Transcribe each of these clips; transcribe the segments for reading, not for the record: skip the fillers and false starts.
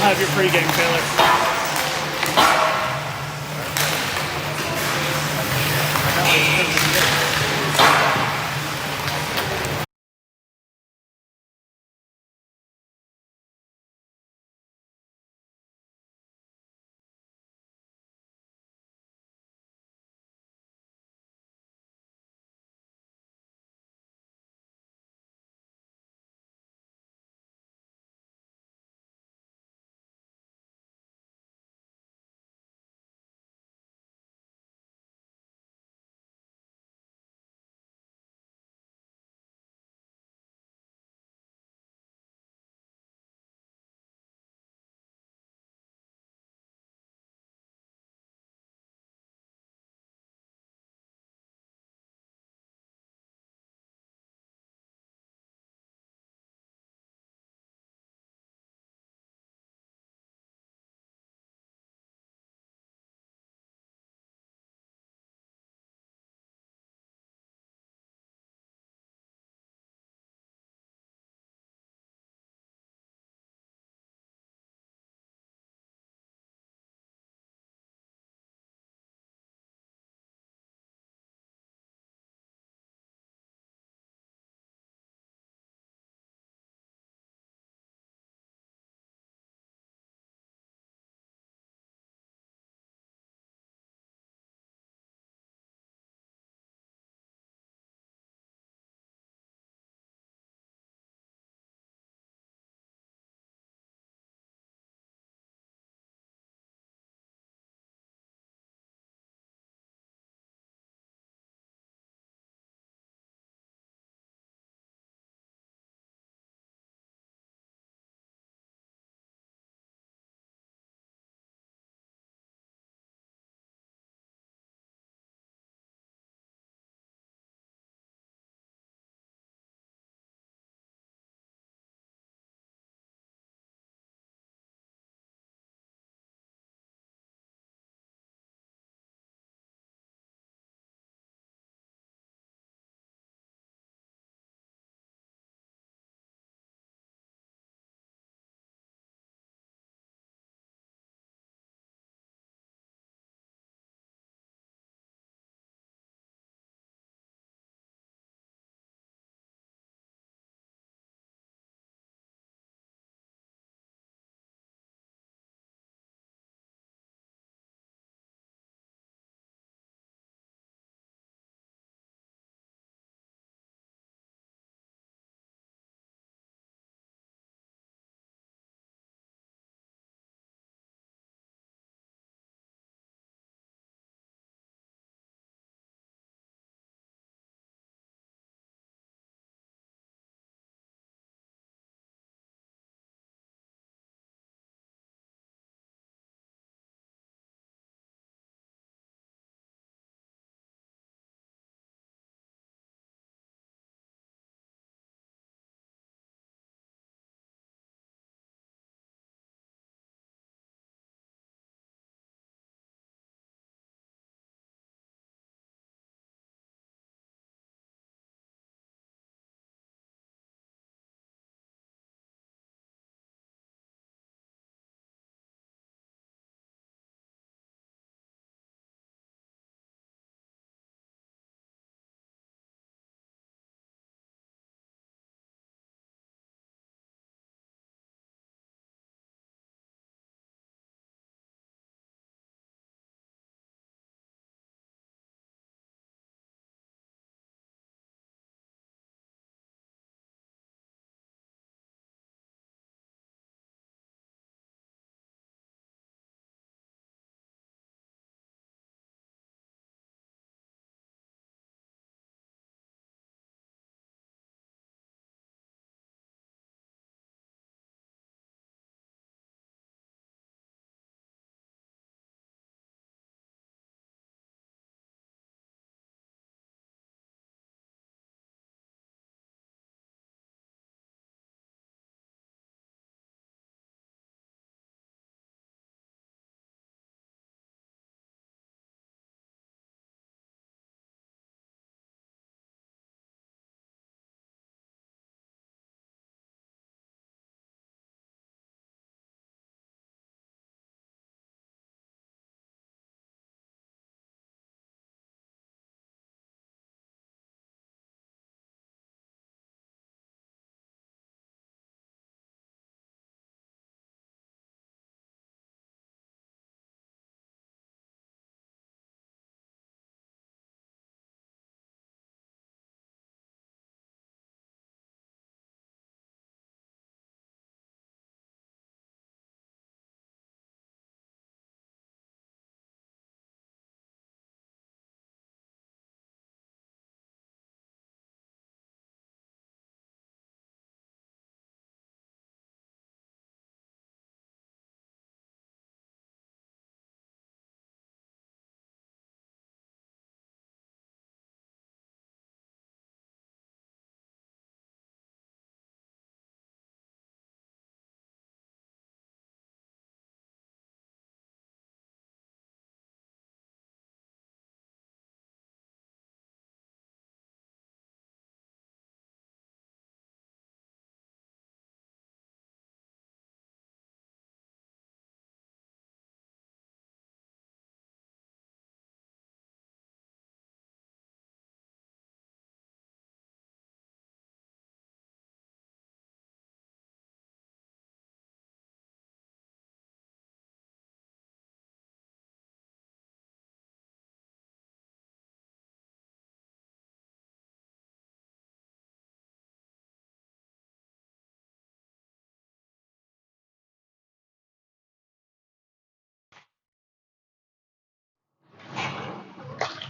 have your pregame, Taylor.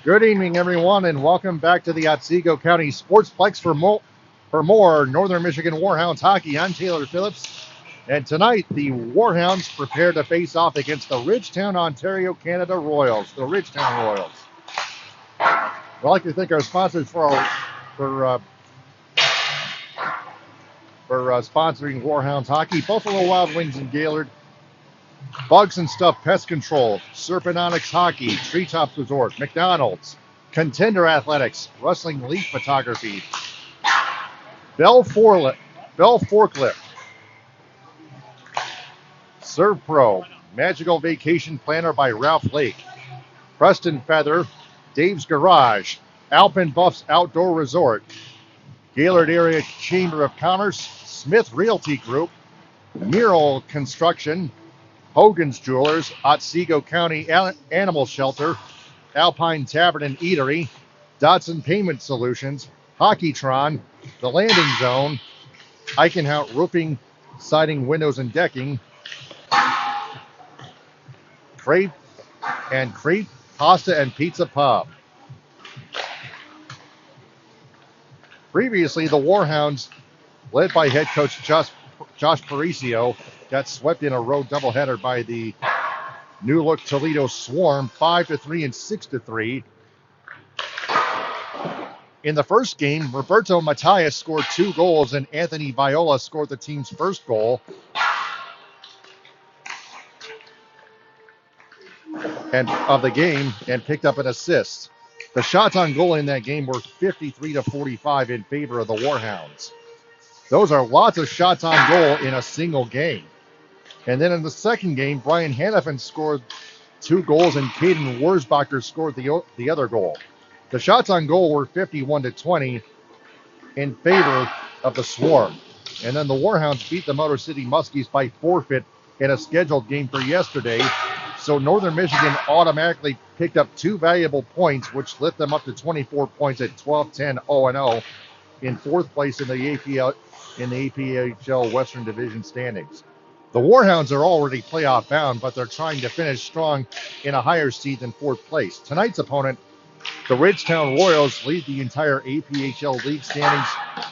Good evening, everyone, and welcome back to the Otsego County Sportsplex for more Northern Michigan Warhounds hockey. I'm Taylor Phillips, and tonight the Warhounds prepare to face off against the Ridgetown, Ontario, Canada Royals. The Ridgetown Royals. I'd like to thank our sponsors for sponsoring Warhounds hockey: Buffalo Wild Wings in Gaylord, Bugs and Stuff Pest Control, Serpent Onyx Hockey, Treetops Resort, McDonald's, Contender Athletics, Wrestling Leaf Photography, Bell Forklift, Serve Pro, Magical Vacation Planner by Ralph Lake, Preston Feather, Dave's Garage, Alpin Buffs Outdoor Resort, Gaylord Area Chamber of Commerce, Smith Realty Group, Mural Construction, Hogan's Jewelers, Otsego County Animal Shelter, Alpine Tavern and Eatery, Dodson Payment Solutions, Hockeytron, The Landing Zone, Eichenhout Roofing, Siding, Windows, and Decking, Crepe Pasta and Pizza Pub. Previously, the Warhounds, led by head coach Josh Paricio, got swept in a road doubleheader by the New Look Toledo Swarm, 5-3 and 6-3. In the first game, Roberto Matias scored 2 goals and Anthony Viola scored the team's first goal. Of the game and picked up an assist. The shots on goal in that game were 53-45 in favor of the Warhounds. Those are lots of shots on goal in a single game. And then in the second game, Brian Hannafin scored 2 goals and Caden Wurzbacher scored the other goal. The shots on goal were 51-20 in favor of the Swarm. And then the Warhounds beat the Motor City Muskies by forfeit in a scheduled game for yesterday. So Northern Michigan automatically picked up 2 valuable points, which lift them up to 24 points at 12-10-0-0 in 4th place in the APHL Western Division standings. The Warhounds are already playoff bound, but they're trying to finish strong in a higher seed than 4th place. Tonight's opponent, the Ridgetown Royals, lead the entire APHL league standings,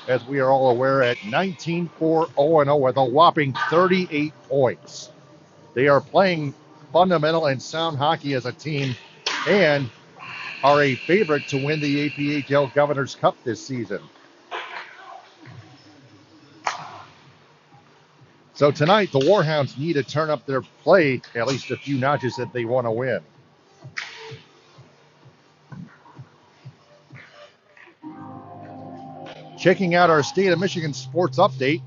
as we are all aware, at 19-4-0-0 with a whopping 38 points. They are playing fundamental and sound hockey as a team and are a favorite to win the APHL Governor's Cup this season. So tonight, the Warhounds need to turn up their play at least a few notches if they want to win. Checking out our State of Michigan sports update,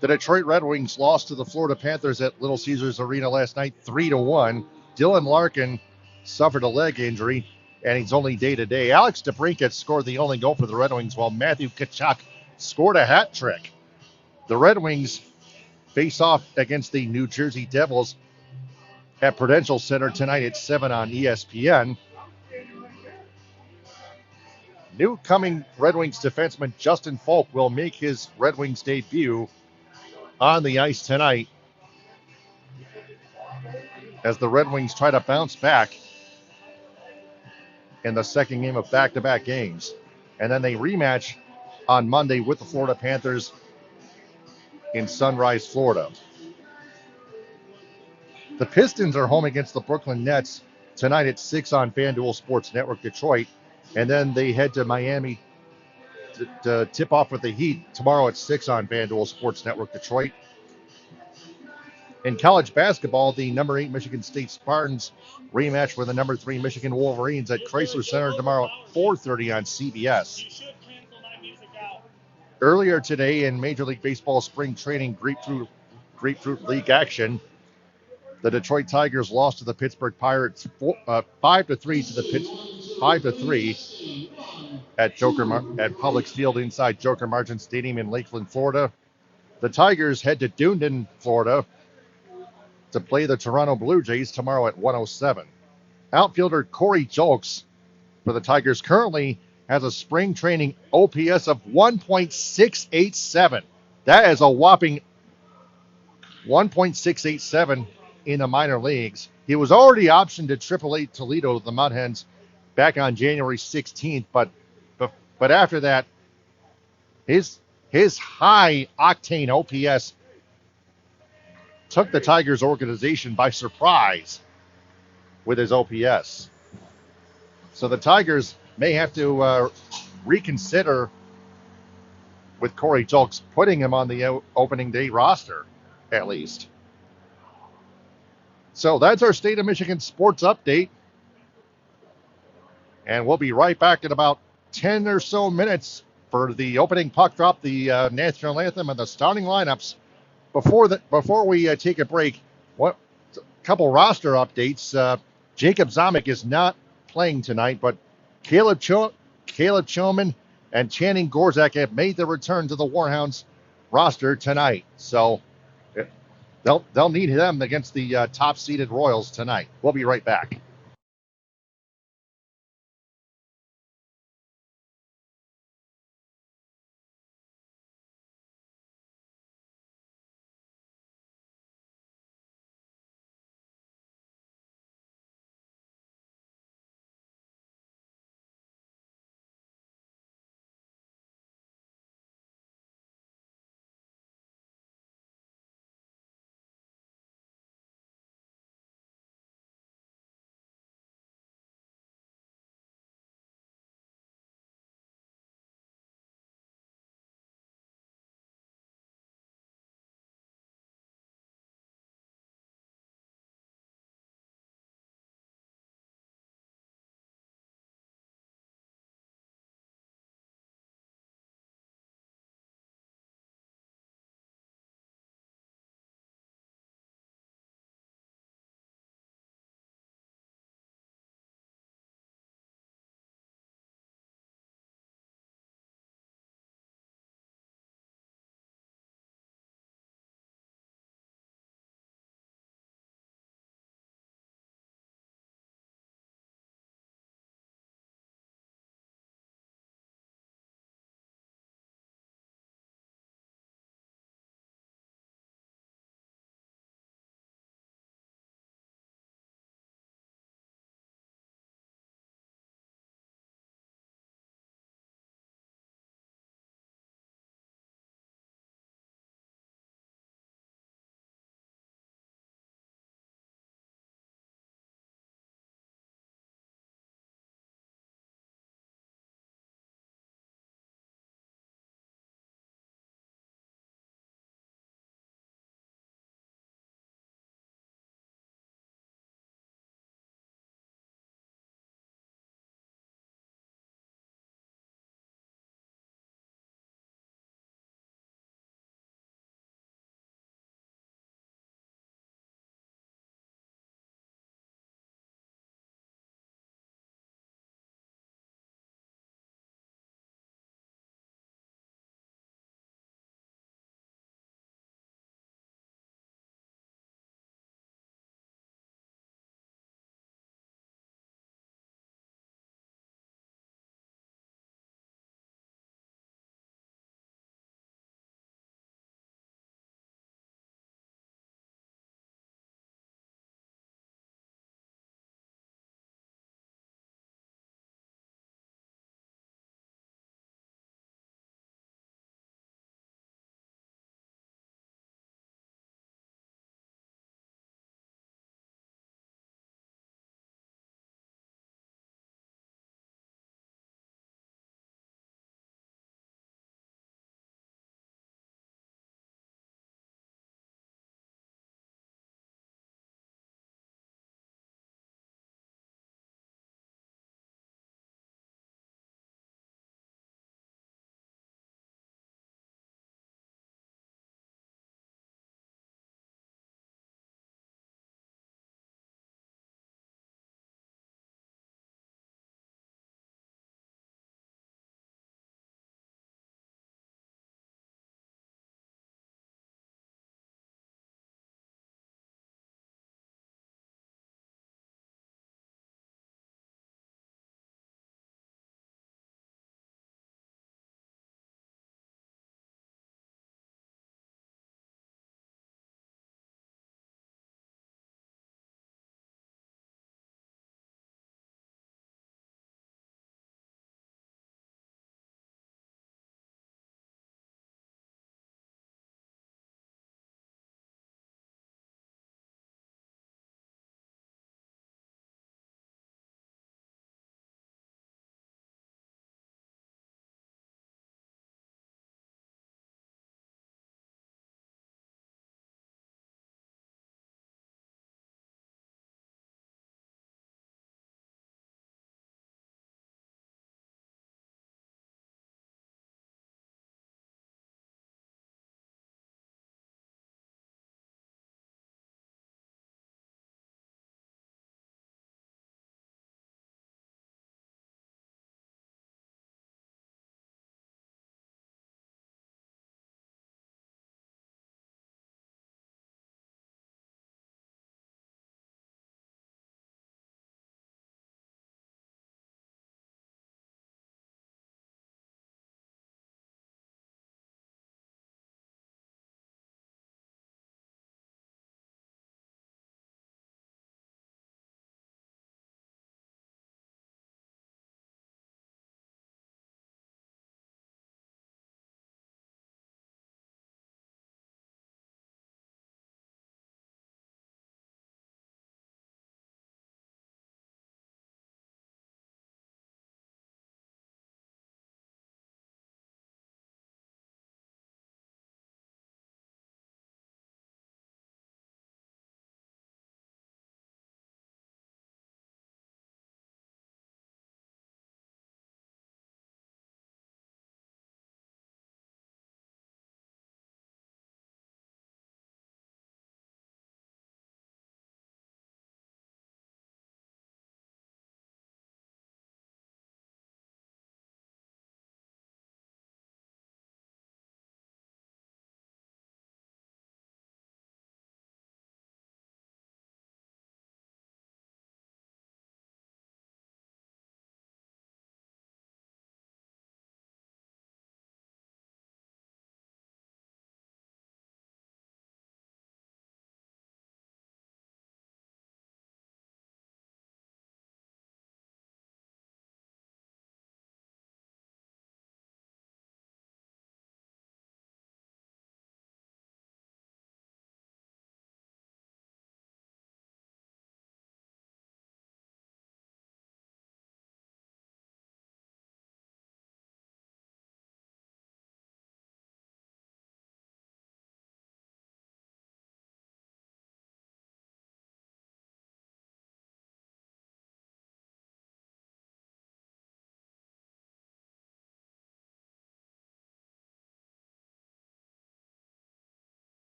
the Detroit Red Wings lost to the Florida Panthers at Little Caesars Arena last night, 3-1. Dylan Larkin suffered a leg injury, and he's only day-to-day. Alex DeBrincat scored the only goal for the Red Wings, while Matthew Tkachuk scored a hat trick. The Red Wings face off against the New Jersey Devils at Prudential Center tonight at 7 on ESPN. New coming Red Wings defenseman Justin Falk will make his Red Wings debut on the ice tonight as the Red Wings try to bounce back in the second game of back-to-back games. And then they rematch on Monday with the Florida Panthers in Sunrise, Florida. The Pistons are home against the Brooklyn Nets tonight at 6 on FanDuel Sports Network Detroit. And then they head to Miami to tip off with the Heat tomorrow at 6 on FanDuel Sports Network Detroit. In college basketball, the number 8 Michigan State Spartans rematch with the number 3 Michigan Wolverines at Chrysler Center tomorrow at 4:30 on CBS. Earlier today in Major League Baseball spring training Grapefruit League action, the Detroit Tigers lost to the Pittsburgh Pirates 5-3 at Publix Field inside Joker Margin Stadium in Lakeland, Florida. The Tigers head to Dunedin, Florida to play the Toronto Blue Jays tomorrow at 1:07. Outfielder Corey Julks for the Tigers currently has a spring training OPS of 1.687. That is a whopping 1.687 in the minor leagues. He was already optioned to AAA Toledo, the Mud Hens, back on January 16th. But after that, his high octane OPS took the Tigers organization by surprise with his OPS. So the Tigers may have to reconsider with Corey Julks putting him on the opening day roster, at least. So that's our State of Michigan sports update. And we'll be right back in about 10 or so minutes for the opening puck drop, the national anthem, and the starting lineups. Before we take a break, what a couple roster updates. Jacob Zomick is not playing tonight, but Caleb Choman and Channing Gorzak have made their return to the Warhounds roster tonight. So they'll need them against the top-seeded Royals tonight. We'll be right back.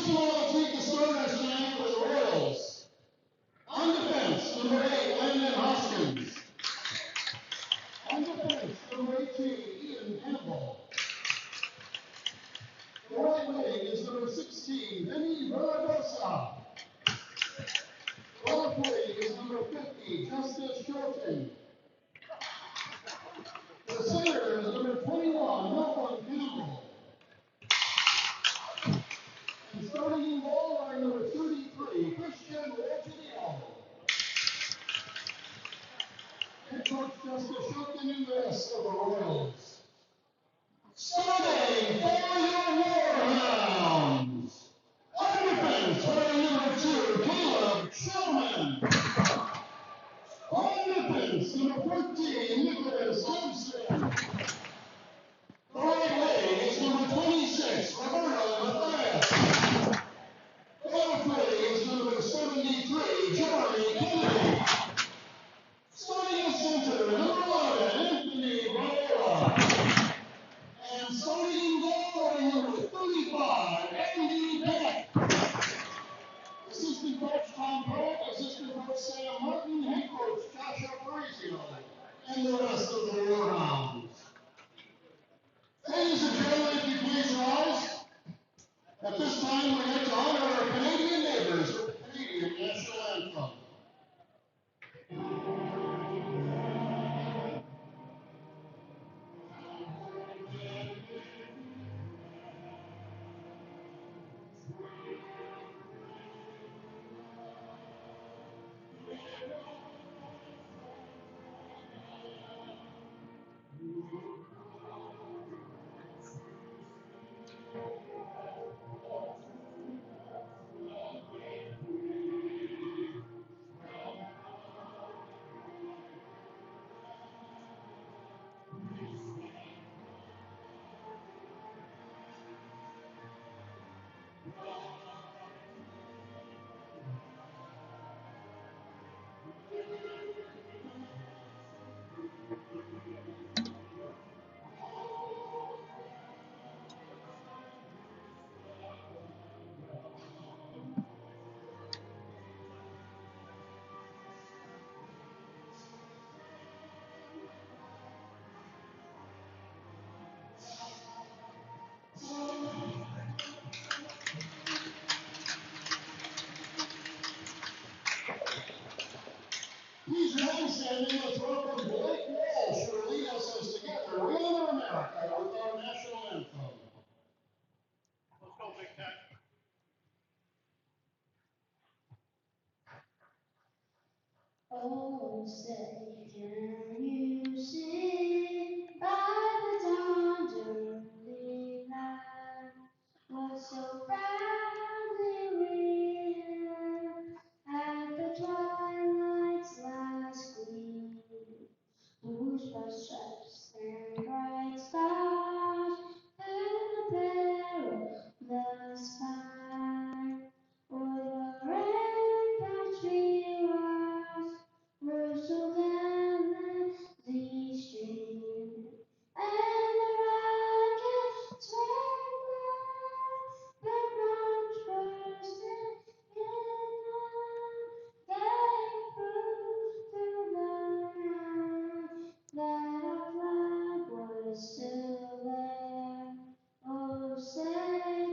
First of all, I'll take the starters tonight for the Royals. On defense, number 8, Landon Hoskins. On defense, number 18, Ian Campbell. The right wing is number 16, Vinny Barbosa. The left wing is number 50, Justice Shorten. The center is number 21, Melvin Campbell. And starting in goal are number 33, Christian Ridgetown. Head coach Justice Shorten and the rest of the Royals. Starting for your Warhounds. On defense, wearing number 2, Caleb Shulman. On defense, number 14, Nicholas Hudson. The right wing is number 26, Roberto Matthias. The left wing is number 73, Jeremy Kennedy. Starting in center, number 11, Anthony Barrera. And starting in goal, number 35, Andy Beck. Assistant coach Tom Polk, assistant coach Sam Martin, head coach Joshua Parizio, and the rest of the Warhounds. Ladies and gentlemen, if you please rise. At this time, we'd like to honor our Canadian neighbors with the Canadian National Anthem. Please remain standing. Let's welcome Blake Walsh, who will lead us as together we honor America with our national anthem. Let's go, Big Tech. Oh, say, can you see by the dawn's early light what so proudly we hailed at the twilight's last gleam, whose bright stripes and bright stars through the perilous fight o'er the ramparts we rise. Were so gallantly streamed, and the rockets were but bombs bursting in they proved through the night that our flag was still there. Oh, say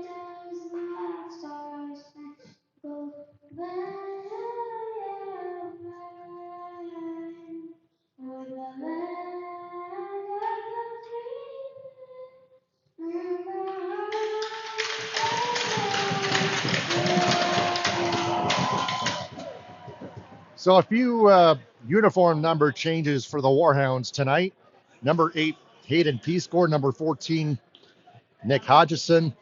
does that star-spangled banner fly o'er the land of the free and So a few uniform number changes for the Warhounds tonight. Number 8, Hayden Peacecore. Number 14, Nick Hodgson.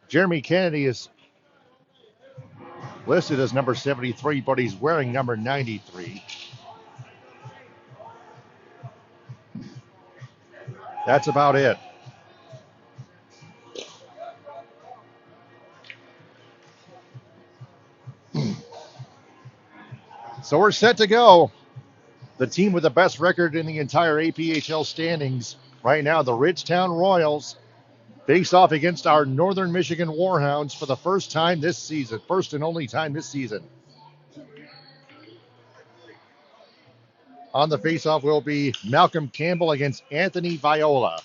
Jeremy Kennedy is listed as number 73, but he's wearing number 93. That's about it. So we're set to go. the team with the best record in the entire APHL standings right now, the Ridgetown Royals, face off against our Northern Michigan Warhounds for the first time this season, first and only time this season. On the face-off will be Malcolm Campbell against Anthony Viola.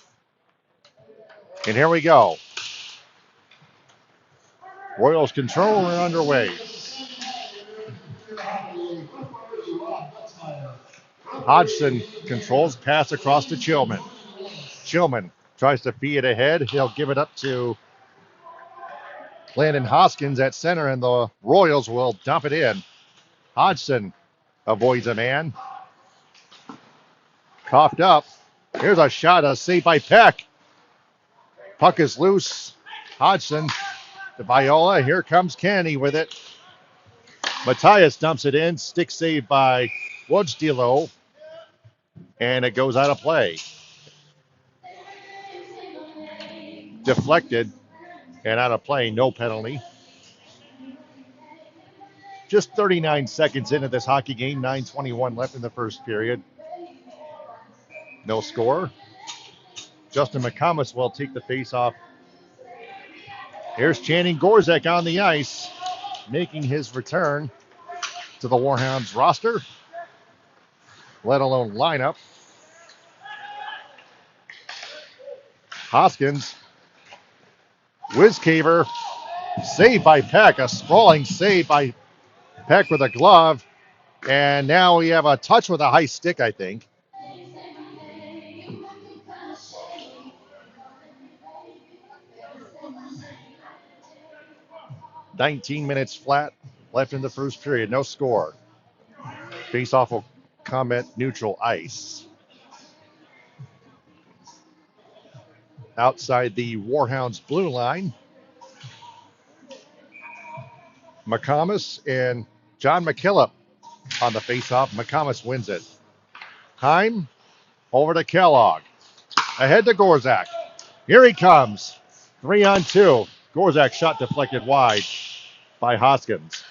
And here we go. Royals control are underway. Hodgson controls, pass across to Chillman. Chillman tries to feed it ahead. He'll give it up to Landon Hoskins at center, and the Royals will dump it in. Hodgson avoids a man. Coughed up. Here's a shot, a save by Peck. Puck is loose. Hodgson to Viola. Here comes Kennedy with it. Matthias dumps it in. Stick save by Woodstilo. And it goes out of play. Deflected and out of play. No penalty. Just 39 seconds into this hockey game. 9:21 left in the first period. No score. Justin McComas will take the face-off. Here's Channing Gorzek on the ice, making his return to the Warhounds roster, let alone lineup. Hoskins, Wizcaver, saved by Peck, a sprawling save by Peck with a glove, and now we have a touch with a high stick, I think. "19 minutes flat left in the first period, no score. Face-off will come at neutral ice. Outside the Warhounds blue line, McComas and John McKillop on the face-off. McComas wins it. Heim over to Kellogg. Ahead to Gorzak. Here he comes. 3-on-2. Gorzak shot deflected wide by Hoskins.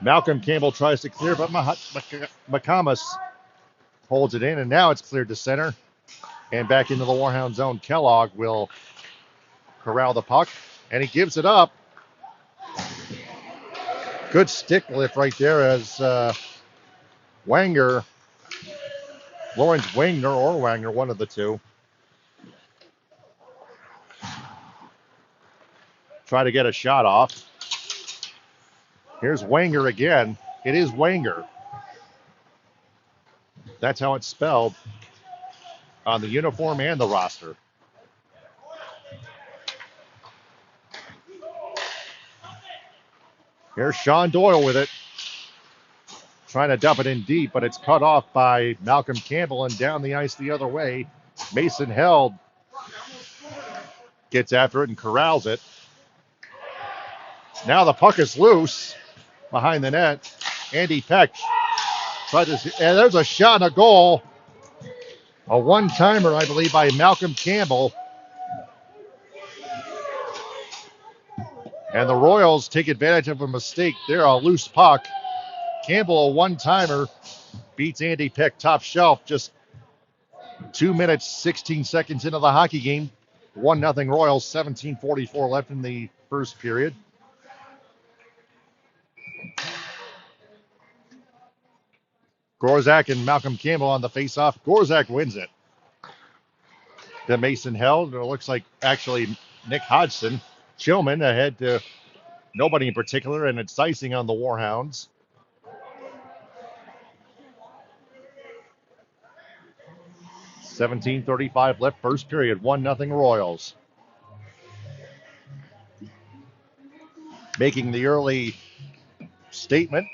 Malcolm Campbell tries to clear, but McComas holds it in, and now it's cleared to center. And back into the Warhound zone. Kellogg will corral the puck, and he gives it up. Good stick lift right there as Lawrence Wagner, one of the two, try to get a shot off. Here's Wanger again. It is Wanger. That's how it's spelled on the uniform and the roster. Here's Sean Doyle with it. Trying to dump it in deep, but it's cut off by Malcolm Campbell and down the ice the other way. Mason Held gets after it and corrals it. Now the puck is loose behind the net. Andy Peck tried to, and there's a shot and a goal. A one-timer, I believe, by Malcolm Campbell. And the Royals take advantage of a mistake there, a loose puck. Campbell, a one-timer, beats Andy Peck top shelf just 2 minutes, 16 seconds into the hockey game. 1-0 Royals, 17:44 left in the first period. Gorzak and Malcolm Campbell on the face-off. Gorzak wins it. To Mason Held. It looks like actually Nick Hodgson. Chillman ahead to nobody in particular, and it's icing on the Warhounds. $17:35 left, first period. 1-0 Royals. Making the early statement.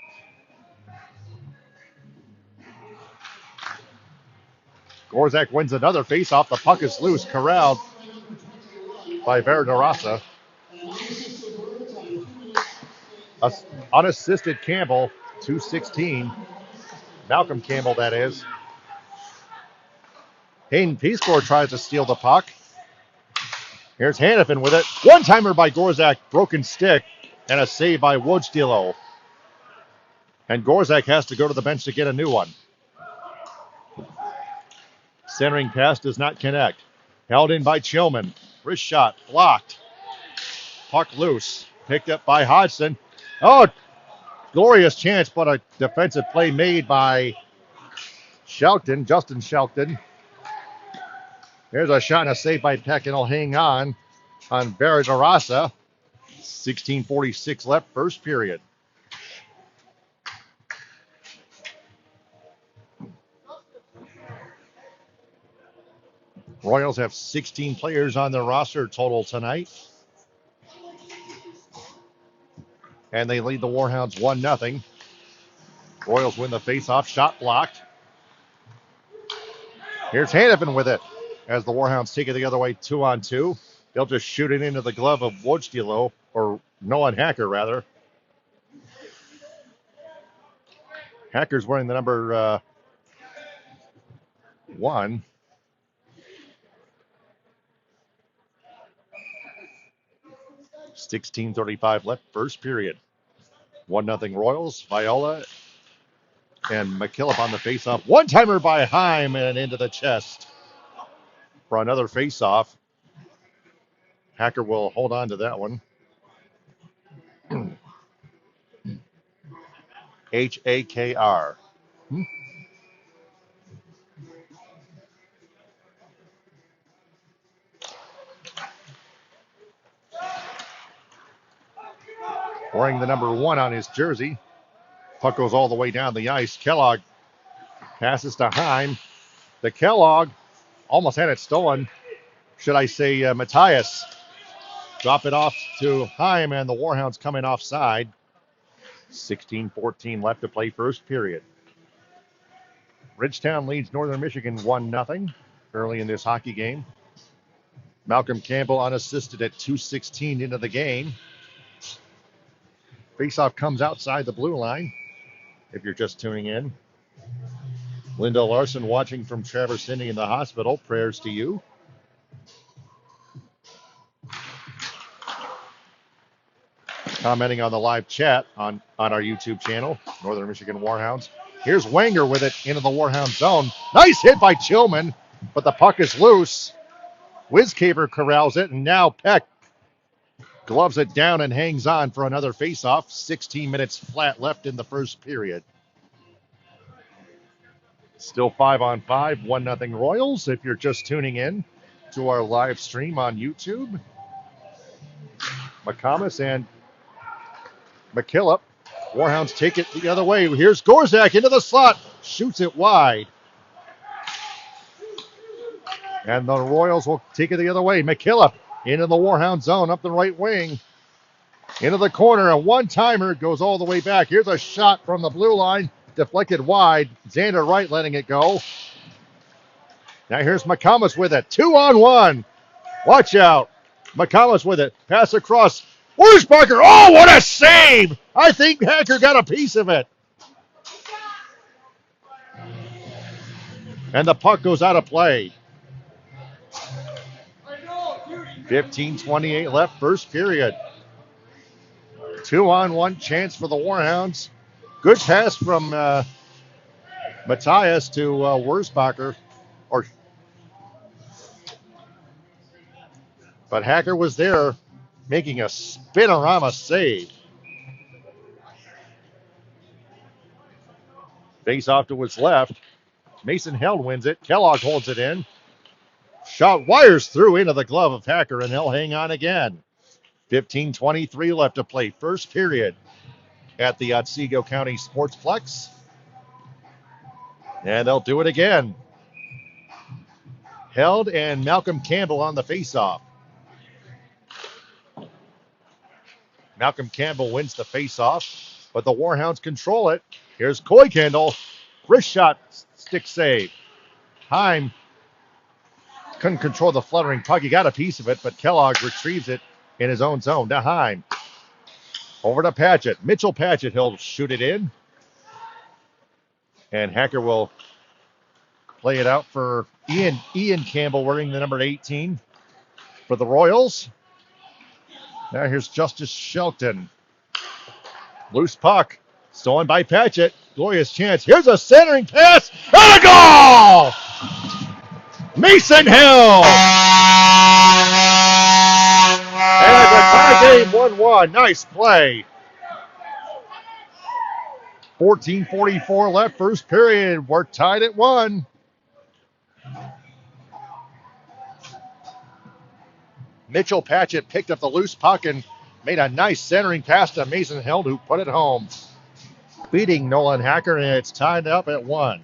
Gorzak wins another face-off. The puck is loose, corralled by Verderasa. Unassisted Campbell, 2:16. Malcolm Campbell, that is. Hayden Peacecore tries to steal the puck. Here's Hannafin with it. One-timer by Gorzak, broken stick, and a save by Woodstilo. And Gorzak has to go to the bench to get a new one. Centering pass does not connect. Held in by Chillman. Wrist shot blocked. Puck loose. Picked up by Hodgson. Oh, glorious chance, but a defensive play made by Justin Shelton. There's a shot and a save by Peck, and he'll hang on Barazarasa. 16:46 left, first period. Royals have 16 players on their roster total tonight. And they lead the Warhounds 1-0. Royals win the faceoff, shot blocked. Here's Hannafin with it as the Warhounds take it the other way, 2-on-2. They'll just shoot it into the glove of Wojtylo, or Nolan Hacker, rather. Hacker's wearing the number 1. $16:35 left, first period. 1-0 Royals. Viola and McKillop on the faceoff. One-timer by Heim and into the chest for another faceoff. Hacker will hold on to that one. Hakr. Wearing the number 1 on his jersey. Puck goes all the way down the ice. Kellogg passes to Heim. The Kellogg almost had it stolen. Should I say Matthias. Drop it off to Heim, and the Warhounds coming offside. 16:14 left to play, first period. Ridgetown leads Northern Michigan 1-0 early in this hockey game. Malcolm Campbell unassisted at 2:16 into the game. Faceoff comes outside the blue line, if you're just tuning in. Linda Larson watching from Traverse City in the hospital. Prayers to you. Commenting on the live chat on our YouTube channel, Northern Michigan Warhounds. Here's Wanger with it into the Warhound zone. Nice hit by Chillman, but the puck is loose. Wizcaver corrals it, and now Peck gloves it down and hangs on for another faceoff. 16 minutes flat left in the first period. Still 5-on-5, 1-0 Royals. If you're just tuning in to our live stream on YouTube, McComas and McKillop. Warhounds take it the other way. Here's Gorzak into the slot. Shoots it wide. And the Royals will take it the other way. McKillop into the Warhound zone up the right wing. Into the corner. A one-timer goes all the way back. Here's a shot from the blue line. Deflected wide. Xander Wright letting it go. Now here's McComas with it. 2-on-1. Watch out. McComas with it. Pass across. Where's Barker? Oh, what a save! I think Hacker got a piece of it. And the puck goes out of play. 15:28 left, first period. 2-on-1 chance for the Warhounds. Good pass from Matthias to Wurzbacher. But Hacker was there making a spinorama save. Face off to his left. Mason Held wins it. Kellogg holds it in. Shot wires through into the glove of Hacker, and he'll hang on again. 15:23 left to play. First period at the Otsego County Sportsplex. And they'll do it again. Held and Malcolm Campbell on the faceoff. Malcolm Campbell wins the faceoff, but the Warhounds control it. Here's Koikendall. Wrist shot, stick save. Heim couldn't control the fluttering puck. He got a piece of it, but Kellogg retrieves it in his own zone to Heim. Over to Patchett. Mitchell Patchett, he'll shoot it in. And Hacker will play it out for Ian Campbell wearing the number 18 for the Royals. Now here's Justice Shelton. Loose puck. Stolen by Patchett. Glorious chance. Here's a centering pass. And a goal! Mason Hill! And the tie game 1-1. Nice play. 14:44 left, first period. We're tied at 1. Mitchell Patchett picked up the loose puck and made a nice centering pass to Mason Hill, who put it home, beating Nolan Hacker, and it's tied up at 1.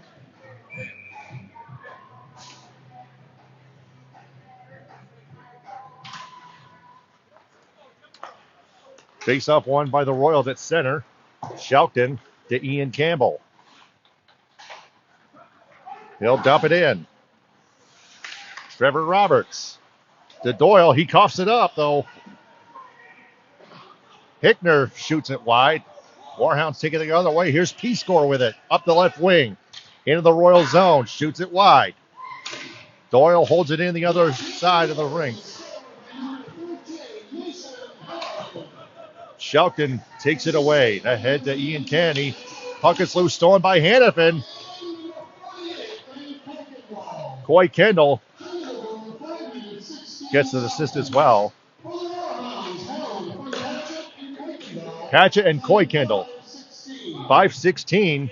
Face-off won by the Royals at center. Shelton to Ian Campbell. He'll dump it in. Trevor Roberts to Doyle. He coughs it up, though. Hickner shoots it wide. Warhounds take it the other way. Here's P-Score with it. Up the left wing. Into the Royal zone. Shoots it wide. Doyle holds it in the other side of the ring. Shelton takes it away. Ahead to Ian Kennedy. Puck is loose, stolen by Hannafin. Coy Kendall gets an assist as well. Patchett and Coy Kendall. 5:16.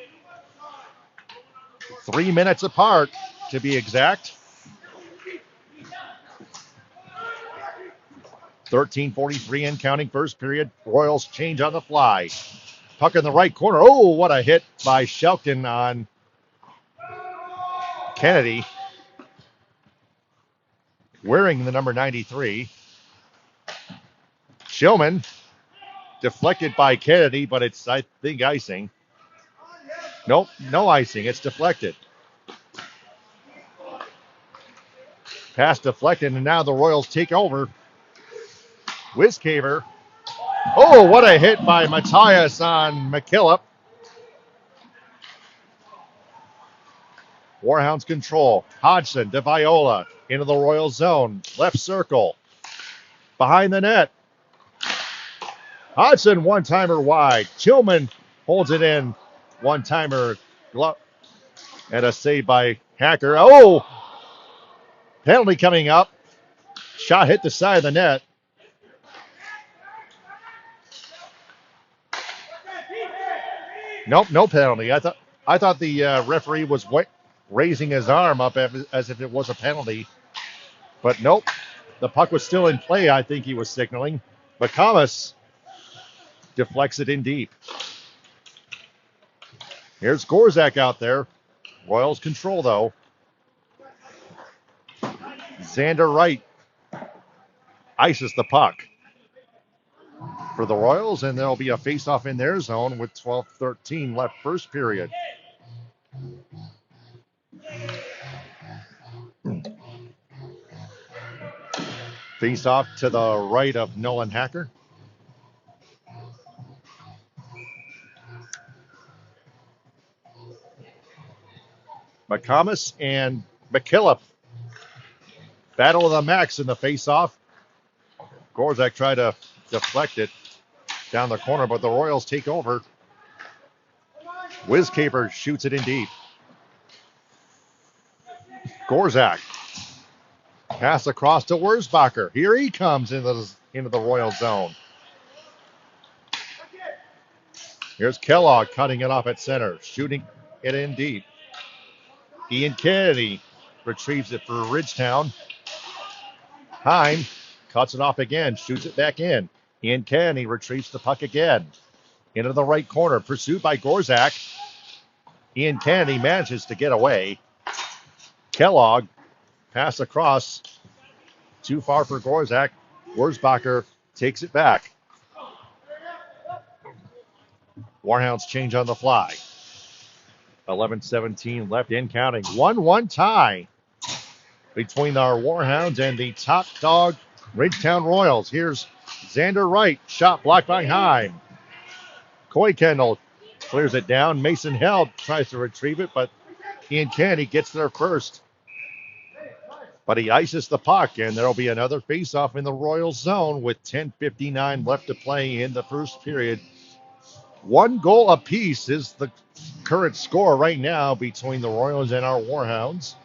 3 minutes apart, to be exact. 13:43 and counting, first period. Royals change on the fly. Puck in the right corner. Oh, what a hit by Shelton on Kennedy. Wearing the number 93. Shillman deflected by Kennedy, but it's, I think, icing. Nope, no icing. It's deflected. Pass deflected, and now the Royals take over. Wiscaver. Oh, what a hit by Matthias on McKillop. Warhounds control. Hodgson to Viola. Into the Royal zone. Left circle. Behind the net. Hodgson, one-timer wide. Tillman holds it in. One-timer. And a save by Hacker. Oh! Penalty coming up. Shot hit the side of the net. Nope, no penalty. I thought the referee was raising his arm up as if it was a penalty. But nope. The puck was still in play, I think he was signaling. McComas deflects it in deep. Here's Gorzak out there. Royals control, though. Xander Wright ices the puck for the Royals, and there'll be a face-off in their zone with 12:13 left first period. Face-off to the right of Nolan Hacker. McComas and McKillop battle of the max in the face-off. Gorzak tried to deflect it down the corner, but the Royals take over. Wiscaper shoots it in deep. Gorzak. Pass across to Wurzbacher. Here he comes into the Royal zone. Here's Kellogg cutting it off at center, shooting it in deep. Ian Kennedy retrieves it for Ridgetown. Heim cuts it off again, shoots it back in. Ian Kennedy retrieves the puck again. Into the right corner, pursued by Gorzak. Ian Kennedy manages to get away. Kellogg, pass across. Too far for Gorzak. Wurzbacher takes it back. Warhounds change on the fly. 11:17 left in counting. 1-1 tie between our Warhounds and the top dog Ridgetown Royals. Here's Xander Wright. Shot blocked by Heim. Coy Kendall clears it down. Mason Hill tries to retrieve it, but Ian Kennedy gets there first. But he ices the puck, and there'll be another face-off in the Royals zone with 10:59 left to play in the first period. 1 goal apiece is the current score right now between the Royals and our Warhounds.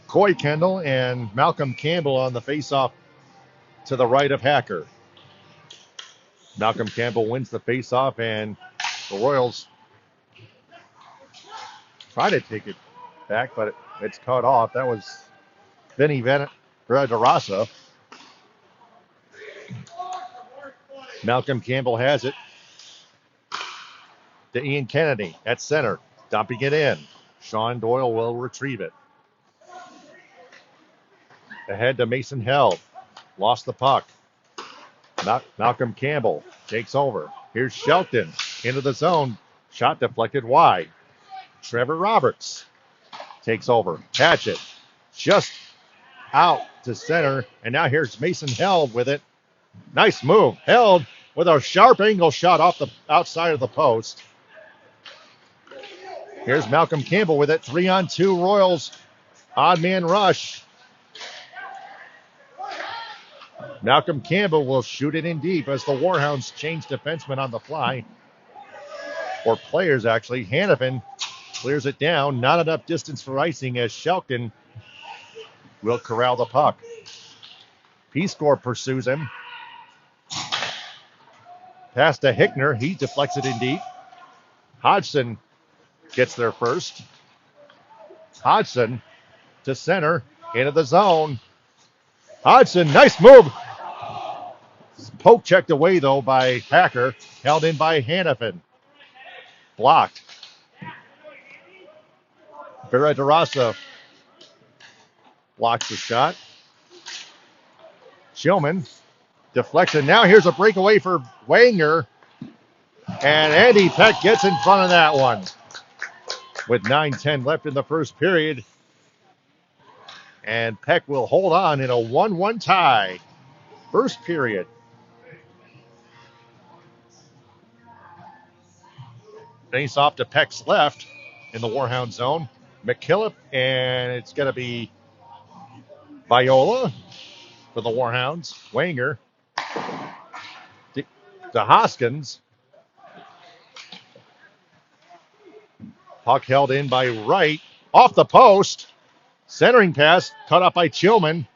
Coy Kendall and Malcolm Campbell on the faceoff to the right of Hacker. Malcolm Campbell wins the faceoff, and the Royals try to take it back, but it's cut off. That was Vinny Verderasa. Malcolm Campbell has it to Ian Kennedy at center, dumping it in. Sean Doyle will retrieve it. Ahead to Mason Held. Lost the puck. Malcolm Campbell takes over. Here's Shelton into the zone. Shot deflected wide. Trevor Roberts takes over. Hatchet just out to center. And now here's Mason Held with it. Nice move. Held with a sharp angle shot off the outside of the post. Here's Malcolm Campbell with it. 3-on-2 Royals. Odd man rush. Malcolm Campbell will shoot it in deep as the Warhounds change defensemen on the fly. Or players, actually. Hannafin clears it down. Not enough distance for icing as Shelton will corral the puck. Peacecore pursues him. Pass to Hickner. He deflects it in deep. Hodgson gets there first. Hodgson to center. Into the zone. Hodgson, nice move. Poke checked away, though, by Hacker. Held in by Hannafin. Blocked. Vera DeRosa blocks the shot. Shillman deflects it. Now here's a breakaway for Wanger. And Andy Peck gets in front of that one. With 9:10 left in the first period. And Peck will hold on in a 1-1 tie. First period. Face off to Peck's left in the Warhound zone. McKillop, and it's going to be Viola for the Warhounds. Wanger to Hoskins. Puck held in by Wright. Off the post. Centering pass cut up by Chillman.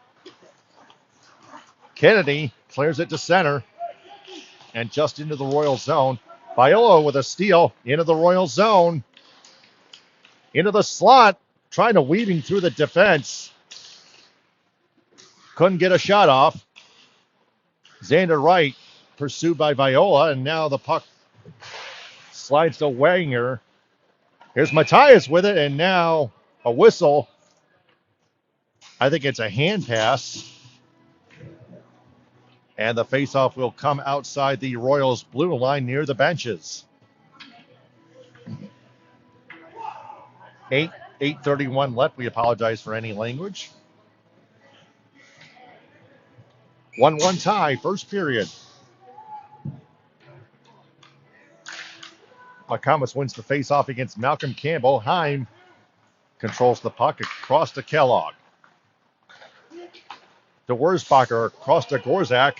Kennedy clears it to center. And just into the Royal zone. Viola with a steal into the Royal zone. Into the slot. Trying to weaving through the defense. Couldn't get a shot off. Xander Wright pursued by Viola. And now the puck slides to Wanger. Here's Matthias with it. And now a whistle. I think it's a hand pass. And the faceoff will come outside the Royals' blue line near the benches. 8:31 left. We apologize for any language. 1-1 tie, first period. McComas wins the faceoff against Malcolm Campbell. Heim controls the puck across to Kellogg. To Wurzbacher across to Gorzak.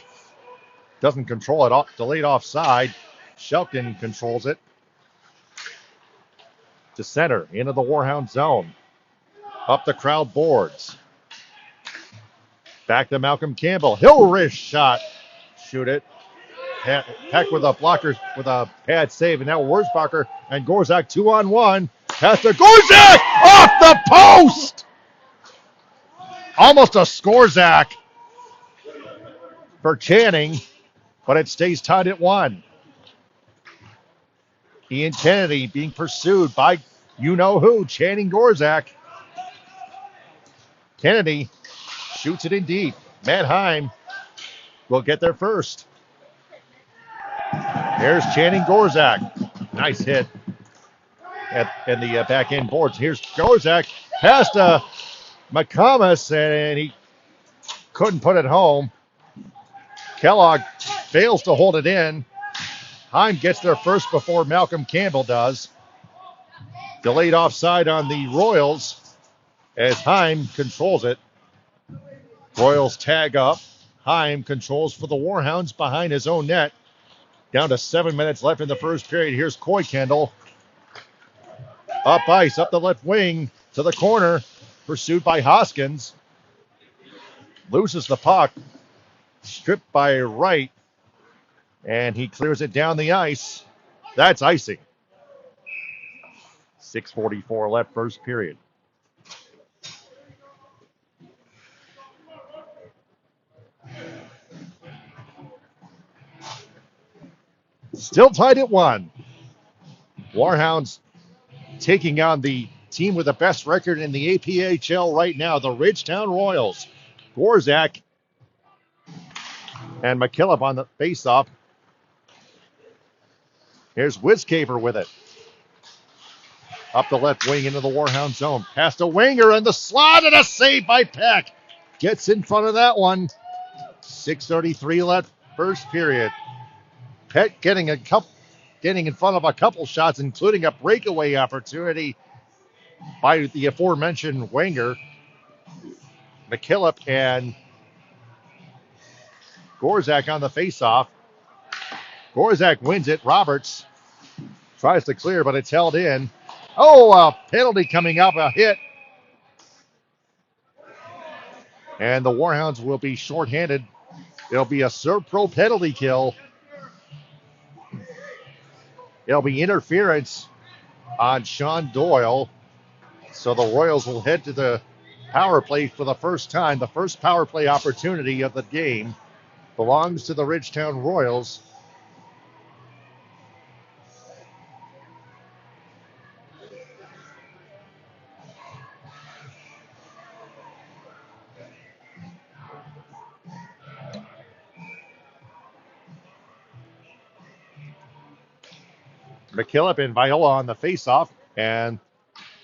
Doesn't control it. Delayed offside. Shelton controls it. To center. Into the Warhound zone. Up the crowd boards. Back to Malcolm Campbell. He'll wrist shot. Shoot it. Peck with a blocker with a pad save. And now Wurzbacher and Gorzak 2-on-1. Pass to Gorzak! Off the post! Almost a Skorzak for Channing, but it stays tied at 1. Ian Kennedy being pursued by you-know-who, Channing Gorzak. Kennedy shoots it in deep. Matt Heim will get there first. There's Channing Gorzak. Nice hit at the back end boards. Here's Gorzak. Pass to McComas, and he couldn't put it home. Kellogg fails to hold it in. Heim gets there first before Malcolm Campbell does. Delayed offside on the Royals as Heim controls it. Royals tag up. Heim controls for the Warhounds behind his own net. Down to 7 minutes left in the first period. Here's Coy Kendall. Up ice, up the left wing to the corner. Pursued by Hoskins. Loses the puck. Stripped by Wright. And he clears it down the ice. That's icing. 6:44 left first period. Still tied at 1. Warhounds taking on the team with the best record in the APHL right now, the Ridgetown Royals. Gorzak and McKillop on the faceoff. Here's Witzkaper with it. Up the left wing into the Warhound zone. Past a winger and the slot and a save by Peck. Gets in front of that one. 6:33 left first period. Peck getting in front of a couple shots, including a breakaway opportunity by the aforementioned winger. McKillop and Gorzak on the faceoff. Gorzak wins it. Roberts tries to clear, but it's held in. Oh, a penalty coming up, a hit. And the Warhounds will be shorthanded. It'll be a Serve Pro penalty kill. It'll be interference on Sean Doyle. So the Royals will head to the power play for the first time. The first power play opportunity of the game belongs to the Ridgetown Royals. McKillop and Viola on the faceoff, and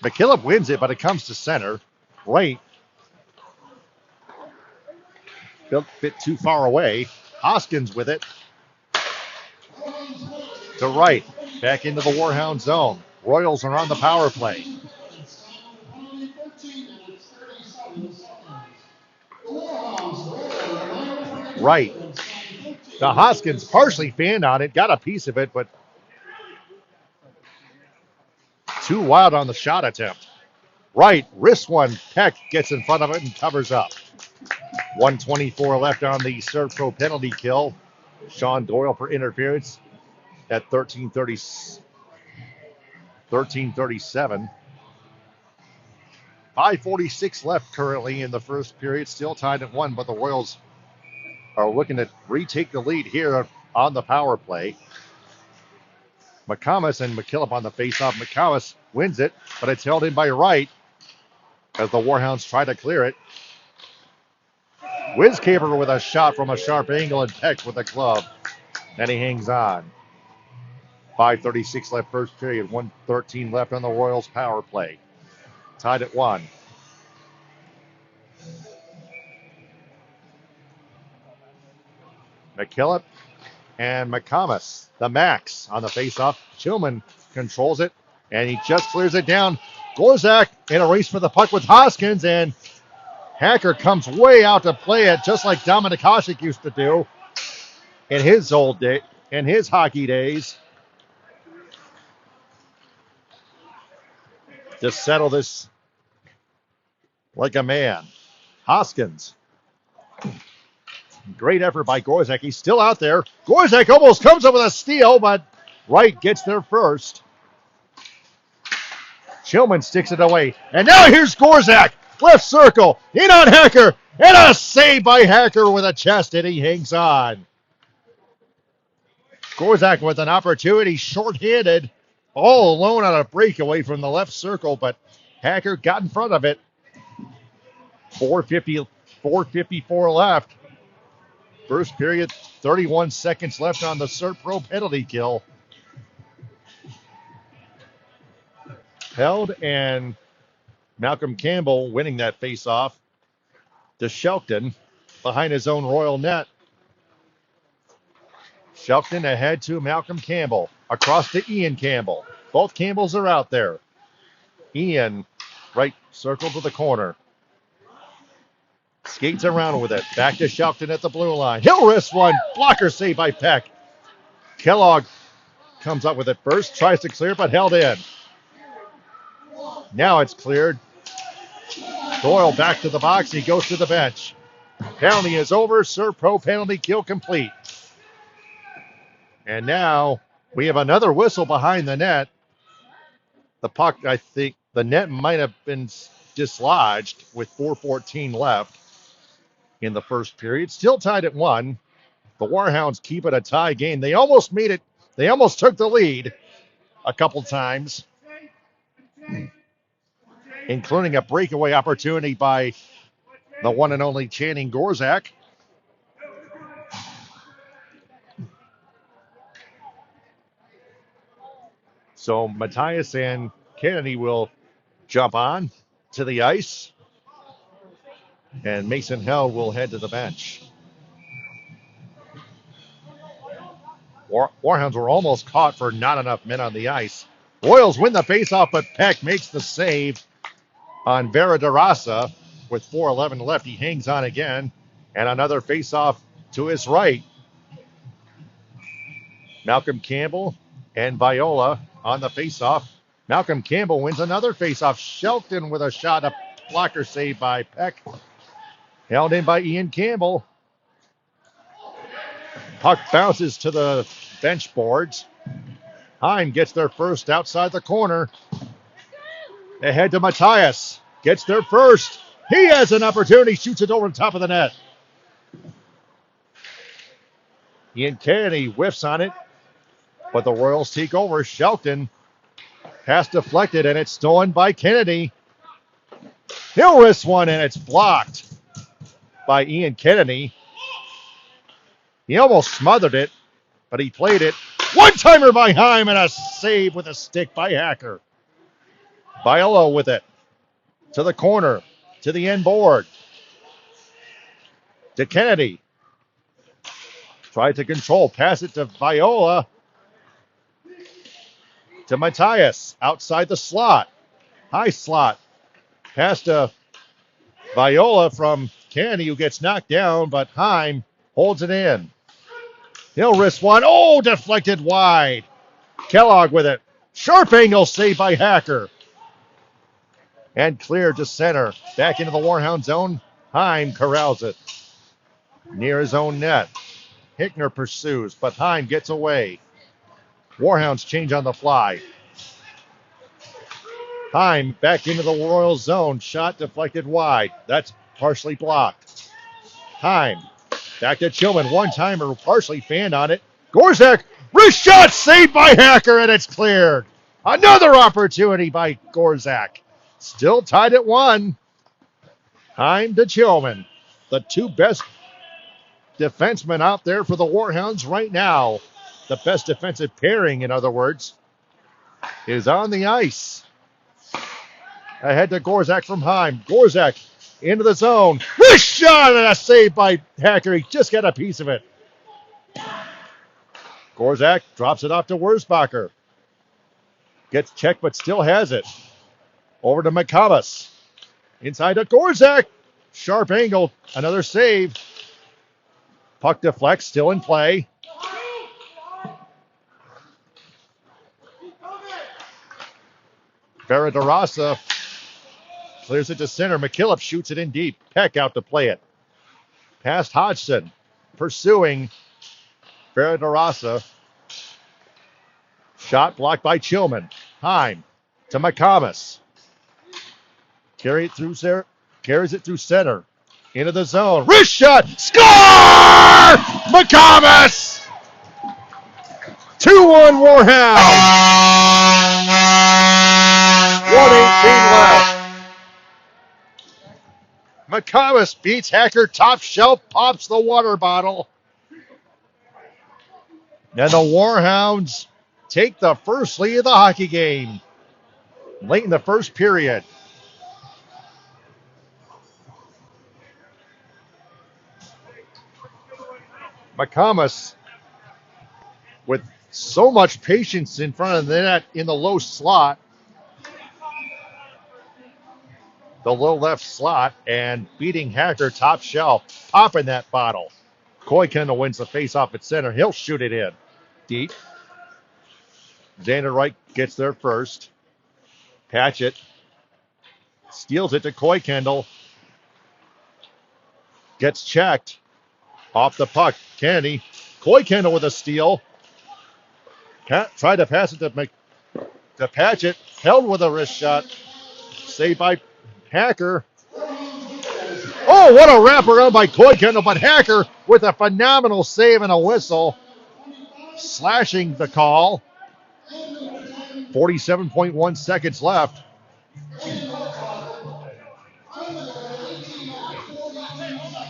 McKillop wins it, but it comes to center. Right. A bit too far away. Hoskins with it. To right. Back into the Warhound zone. Royals are on the power play. Right. The Hoskins partially fanned on it, got a piece of it, but too wild on the shot attempt. Right, wrist one. Peck gets in front of it and covers up. 1:24 left on the Serve Pro penalty kill. Sean Doyle for interference at 13:37. 5:46 left currently in the first period. Still tied at 1, but the Royals are looking to retake the lead here on the power play. McComas and McKillop on the faceoff. McComas wins it, but it's held in by Wright as the Warhounds try to clear it. Witzkaper with a shot from a sharp angle and Peck with a glove. And he hangs on. 5:36 left first period. 1:13 left on the Royals power play. Tied at 1. McKillop and McComas, the Max on the faceoff. Chillman controls it, and he just clears it down. Gorzak in a race for the puck with Hoskins, and Hacker comes way out to play it, just like Dominic Hasek used to do in his hockey days. Just settle this like a man. Hoskins. Great effort by Gorzak. He's still out there. Gorzak almost comes up with a steal, but Wright gets there first. Chillman sticks it away. And now here's Gorzak. Left circle. In on Hacker. And a save by Hacker with a chest, and he hangs on. Gorzak with an opportunity, short-handed, all alone on a breakaway from the left circle, but Hacker got in front of it. 4:54 left. First period, 31 seconds left on the Serve Pro penalty kill. Held and Malcolm Campbell winning that faceoff to Shelton behind his own Royal net. Shelton ahead to Malcolm Campbell. Across to Ian Campbell. Both Campbells are out there. Ian, right circle to the corner. Skates around with it. Back to Shelton at the blue line. He'll wrist one. Blocker save by Peck. Kellogg comes up with it first. Tries to clear, but held in. Now it's cleared. Doyle back to the box. He goes to the bench. Penalty is over. Serve pro penalty. Kill complete. And now we have another whistle behind the net. The puck, I think, the net might have been dislodged with 4:14 left in the first period. Still tied at 1. The Warhounds keep it a tie game. They almost made it. They almost took the lead a couple times, including a breakaway opportunity by the one and only Channing Gorzak. So Matthias and Kennedy will jump on to the ice, and Mason Held will head to the bench. Warhounds were almost caught for not enough men on the ice. Royals win the faceoff, but Peck makes the save on Vera DeRasa with 4:11 left. He hangs on again, and another faceoff to his right. Malcolm Campbell and Viola on the faceoff. Malcolm Campbell wins another faceoff. Shelton with a shot, a blocker save by Peck. Held in by Ian Campbell. Puck bounces to the bench boards. Heim gets their first outside the corner. Ahead to Matthias. Gets there first. He has an opportunity. Shoots it over the top of the net. Ian Kennedy whiffs on it, but the Royals take over. Shelton. Pass deflected, and it's stolen by Kennedy. He'll wrist one, and it's blocked by Ian Kennedy. He almost smothered it, but he played it. One-timer by Heim, and a save with a stick by Hacker. Viola with it. To the corner. To the end board. To Kennedy. Tried to control. Pass it to Viola. To Matthias. Outside the slot. High slot. Pass to Viola from Kennedy, who gets knocked down, but Heim holds it in. He'll wrist one. Oh, deflected wide. Kellogg with it. Sharp angle save by Hacker. And cleared to center. Back into the Warhound zone. Heim corrals it. Near his own net. Hickner pursues, but Heim gets away. Warhounds change on the fly. Heim back into the Royal zone. Shot deflected wide. That's partially blocked. Heim back to Chillman. One-timer partially fanned on it. Gorzak. Wrist shot saved by Hacker, and it's cleared. Another opportunity by Gorzak. Still tied at 1. Heim to Chillman. The two best defensemen out there for the Warhounds right now. The best defensive pairing, in other words, is on the ice. Ahead to Gorzak from Heim. Gorzak into the zone. Wrist shot, and a save by Hacker. He just got a piece of it. Gorzak drops it off to Wurzbacher. Gets checked, but still has it. Over to McComas. Inside to Gorzak. Sharp angle. Another save. Puck deflects. Still in play. Vera DeRasa clears it to center. McKillop shoots it in deep. Peck out to play it. Past Hodgson. Pursuing Vera DeRasa. Shot blocked by Chillman. Heim to McComas. Carries it through center. Into the zone. Wrist shot. Score! McComas! 2-1 Warhounds. 1:18 left. McComas beats Hacker. Top shelf. Pops the water bottle. And the Warhounds take the first lead of the hockey game. Late in the first period. McComas with so much patience in front of the net in the low slot. the low left slot and beating Hacker top shelf, popping that bottle. Coy Kendall wins the faceoff at center. He'll shoot it in. Deep. Xander Wright gets there first. Patchett steals it to Coy Kendall. Gets checked. Off the puck. Kennedy. Coy Kendall with a steal. Tried to pass it to Patchett. Held with a wrist shot. Saved by Hacker. Oh, what a wraparound by Coy Kendall, but Hacker with a phenomenal save and a whistle. Slashing the call. 47.1 seconds left.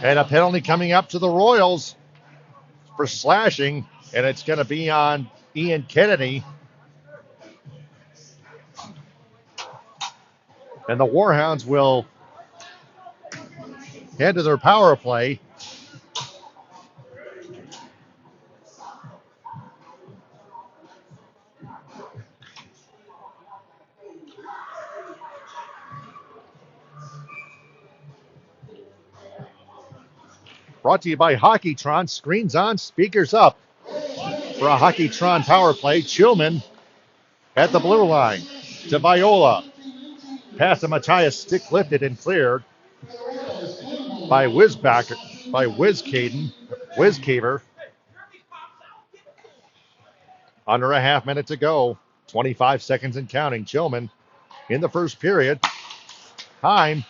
And a penalty coming up to the Royals for slashing, and it's going to be on Ian Kennedy. And the Warhounds will head to their power play. Brought to you by Hockeytron. Screens on, speakers up. For a Hockeytron power play, Chillman at the blue line to Viola. Pass to Matthias, stick lifted and cleared by Wizcaver. Under a half minute to go. 25 seconds and counting. Chillman in the first period. Heim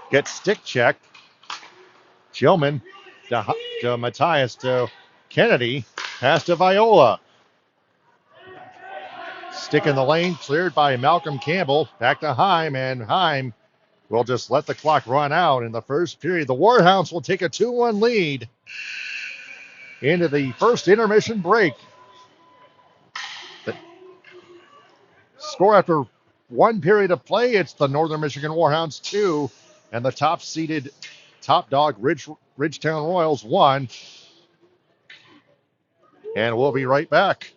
gets stick checked. Chillman to Matthias to Kennedy. Pass to Viola. Stick in the lane, cleared by Malcolm Campbell. Back to Heim, and Heim will just let the clock run out in the first period. The Warhounds will take a 2-1 lead into the first intermission break. The score after one period of play, it's the Northern Michigan Warhounds 2 and the top-seeded top dog Ridgetown Royals 1. And we'll be right back.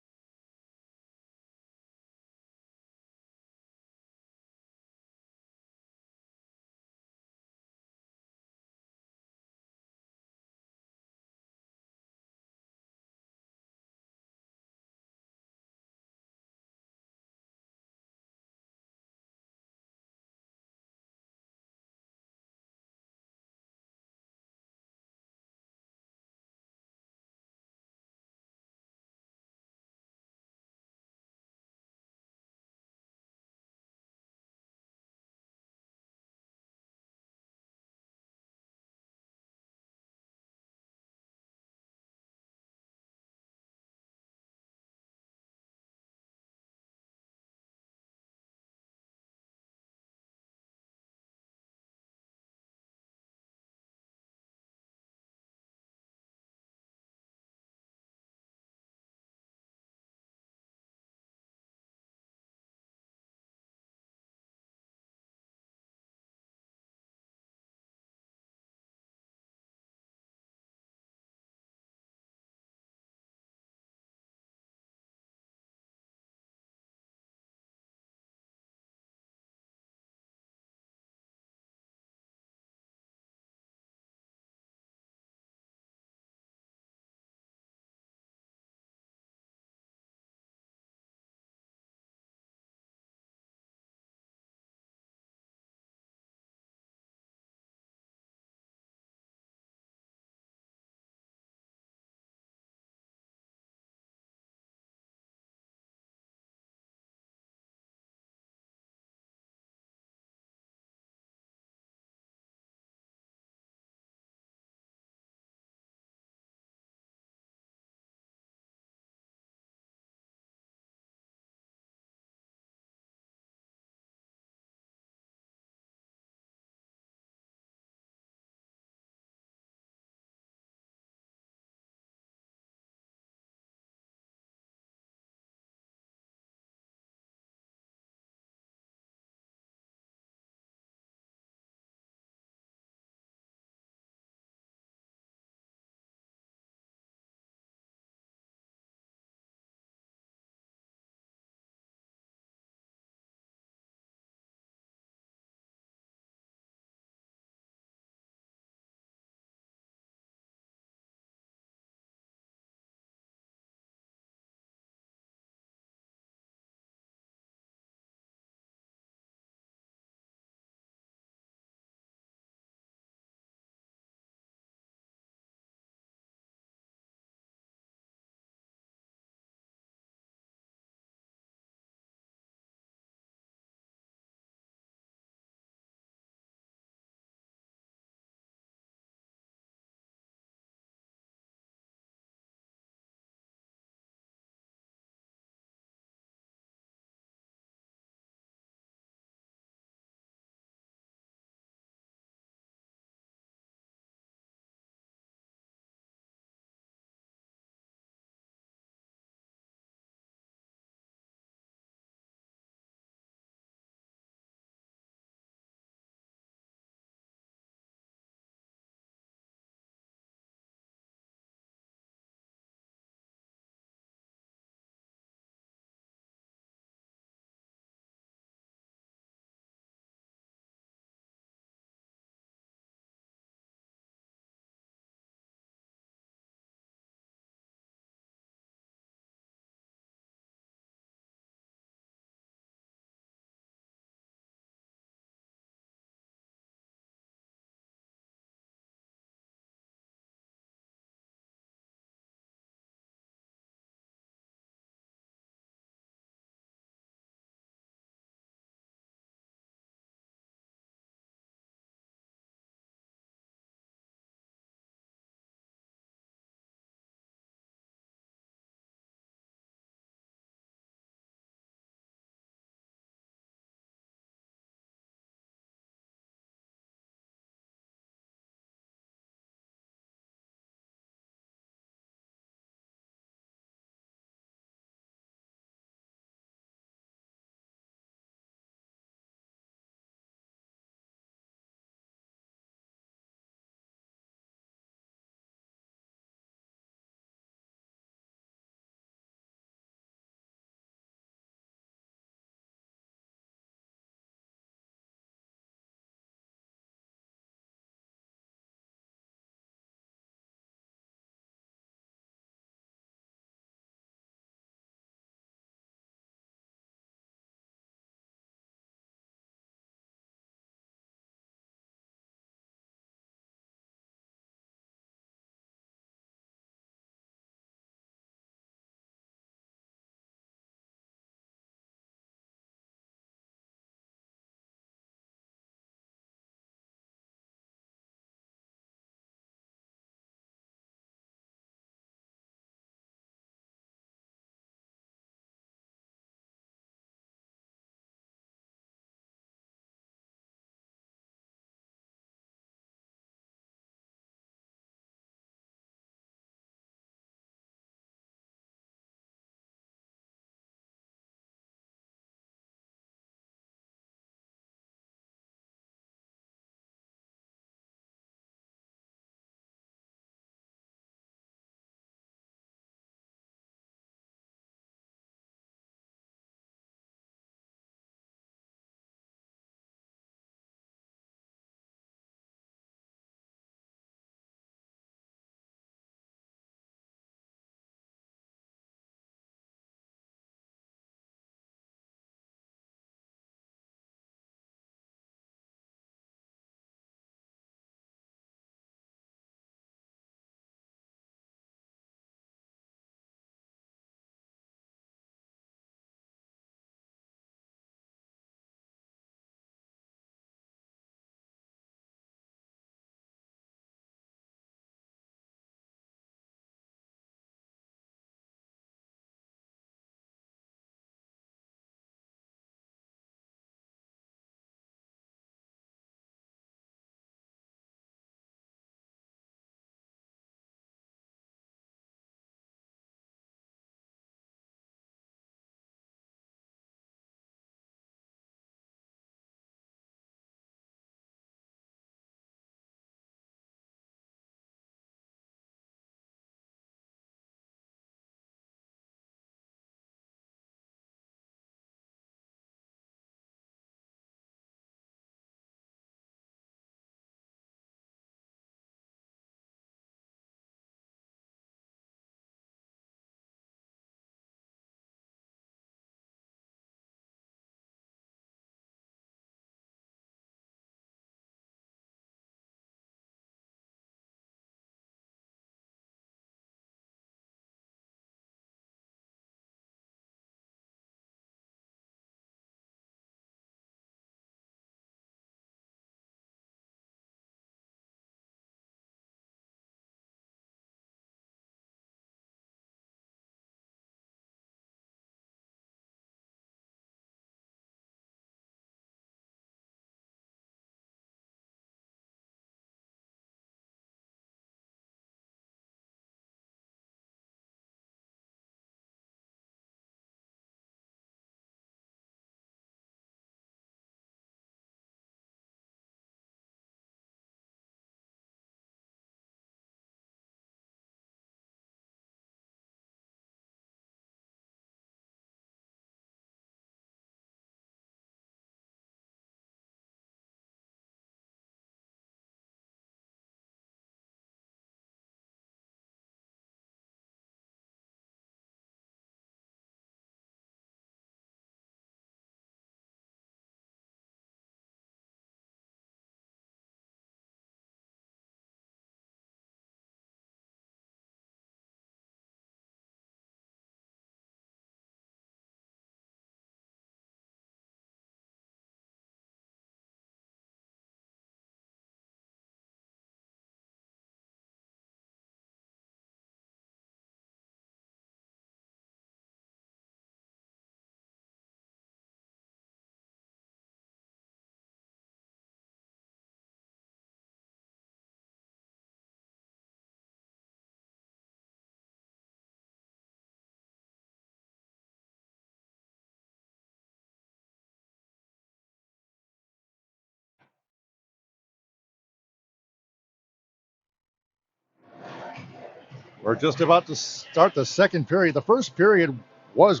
We're just about to start the second period. The first period was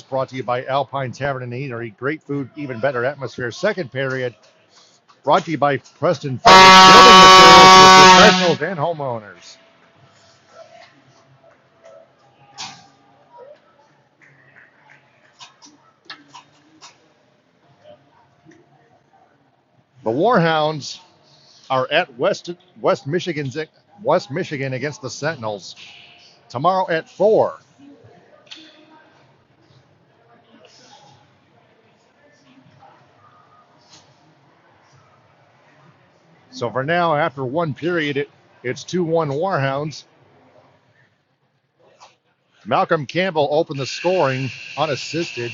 brought to you by Alpine Tavern and Eatery. Great food, even better atmosphere. Second period brought to you by Preston Furniture, building materials for professionals and homeowners. The Warhounds are at West Michigan against the Sentinels tomorrow at 4. So for now, after one period, it's 2-1 Warhounds. Malcolm Campbell opened the scoring unassisted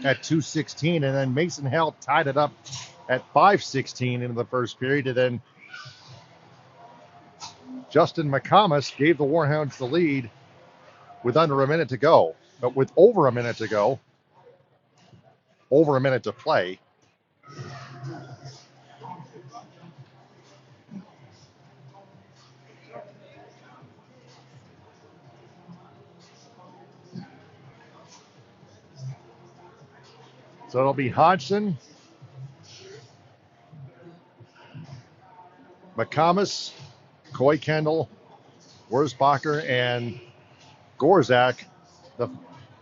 at 2:16, and then Mason Hale tied it up at 5:16 into the first period, and then Justin McComas gave the Warhounds the lead with under a minute to go. But with over a minute to go, over a minute to play, so it'll be Hodgson, McComas, Coy Kendall, Wurzbacher, and Gorzak, the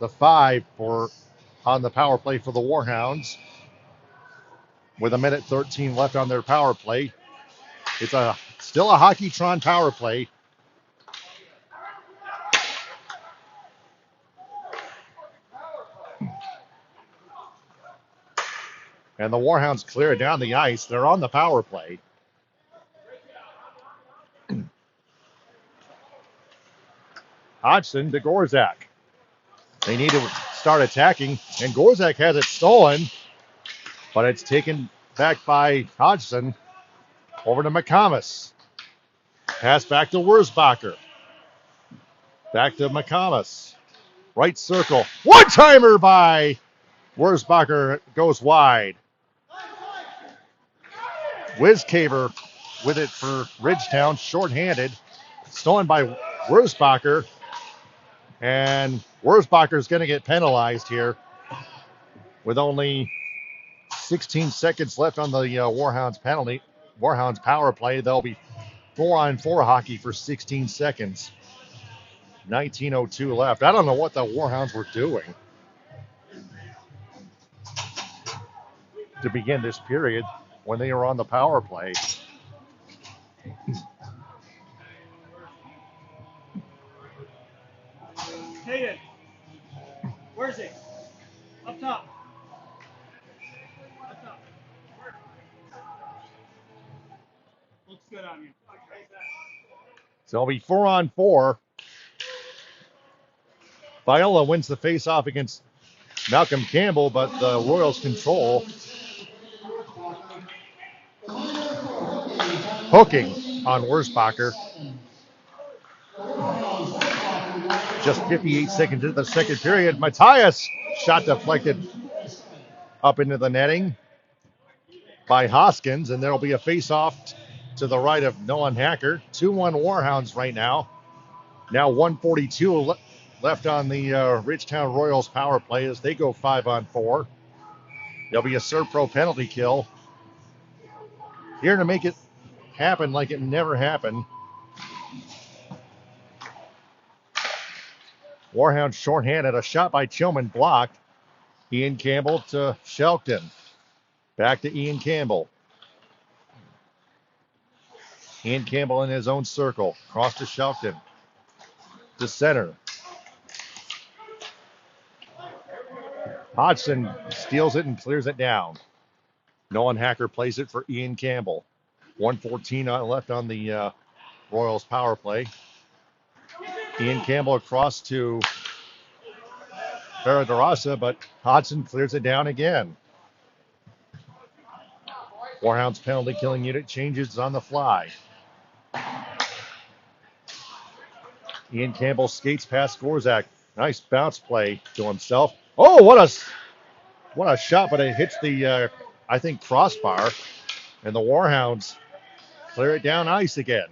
5 on the power play for the Warhounds. With a minute 13 left on their power play, it's still a Hockeytron power play. And the Warhounds clear it down the ice. They're on the power play. Hodgson to Gorzak. They need to start attacking, and Gorzak has it stolen, but it's taken back by Hodgson. Over to McComas. Pass back to Wurzbacher. Back to McComas. Right circle. One-timer by Wurzbacher goes wide. Wizcaver with it for Ridgetown, shorthanded. Stolen by Wurzbacher. And Wurzbacher's going to get penalized here with only 16 seconds left on the Warhounds power play. They'll be 4-on-4 hockey for 16 seconds. 19:02 left. I don't know what the Warhounds were doing to begin this period when they were on the power play. Hayden, where's he? Up top. Up top. Looks good on you. So it'll be 4-on-4. Viola wins the face-off against Malcolm Campbell, but the Royals control. Hooking on Wurzbacher. Just 58 seconds into the second period. Matthias shot deflected up into the netting by Hoskins, and there will be a face-off to the right of Nolan Hacker. 2-1 Warhounds right now. Now 1:42 left on the Ridgetown Royals power play as they go 5-on-4. There'll be a Serpro penalty kill here to make it happen like it never happened. Warhounds shorthanded. A shot by Chilman blocked. Ian Campbell to Shelton. Back to Ian Campbell. Ian Campbell in his own circle. Cross to Shelton. To center. Hodgson steals it and clears it down. Nolan Hacker plays it for Ian Campbell. 1:14 left on the Royals power play. Ian Campbell across to Ferradarasa, but Hodgson clears it down again. Warhounds penalty killing unit changes on the fly. Ian Campbell skates past Gorzak. Nice bounce play to himself. Oh, what a shot, but it hits the, I think, crossbar. And the Warhounds clear it down ice again.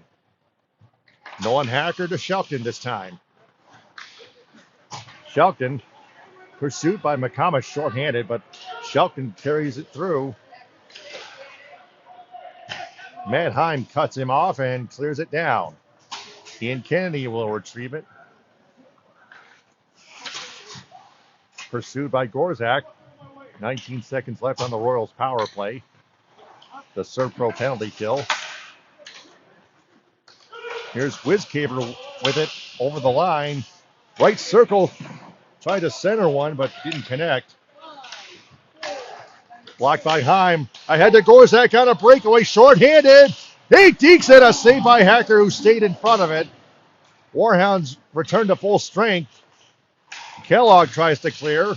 Nolan Hacker to Shelton this time. Shelton pursued by McComas shorthanded, but Shelton carries it through. Madheim cuts him off and clears it down. Ian Kennedy will retrieve it. Pursued by Gorzak. 19 seconds left on the Royals power play. The Serve Pro penalty kill. Here's Wizcaber with it over the line. Right circle. Tried to center one, but didn't connect. Blocked by Heim. Ahead to Gorzak on a breakaway. Short-handed. He dekes it. A save by Hacker, who stayed in front of it. Warhounds return to full strength. Kellogg tries to clear.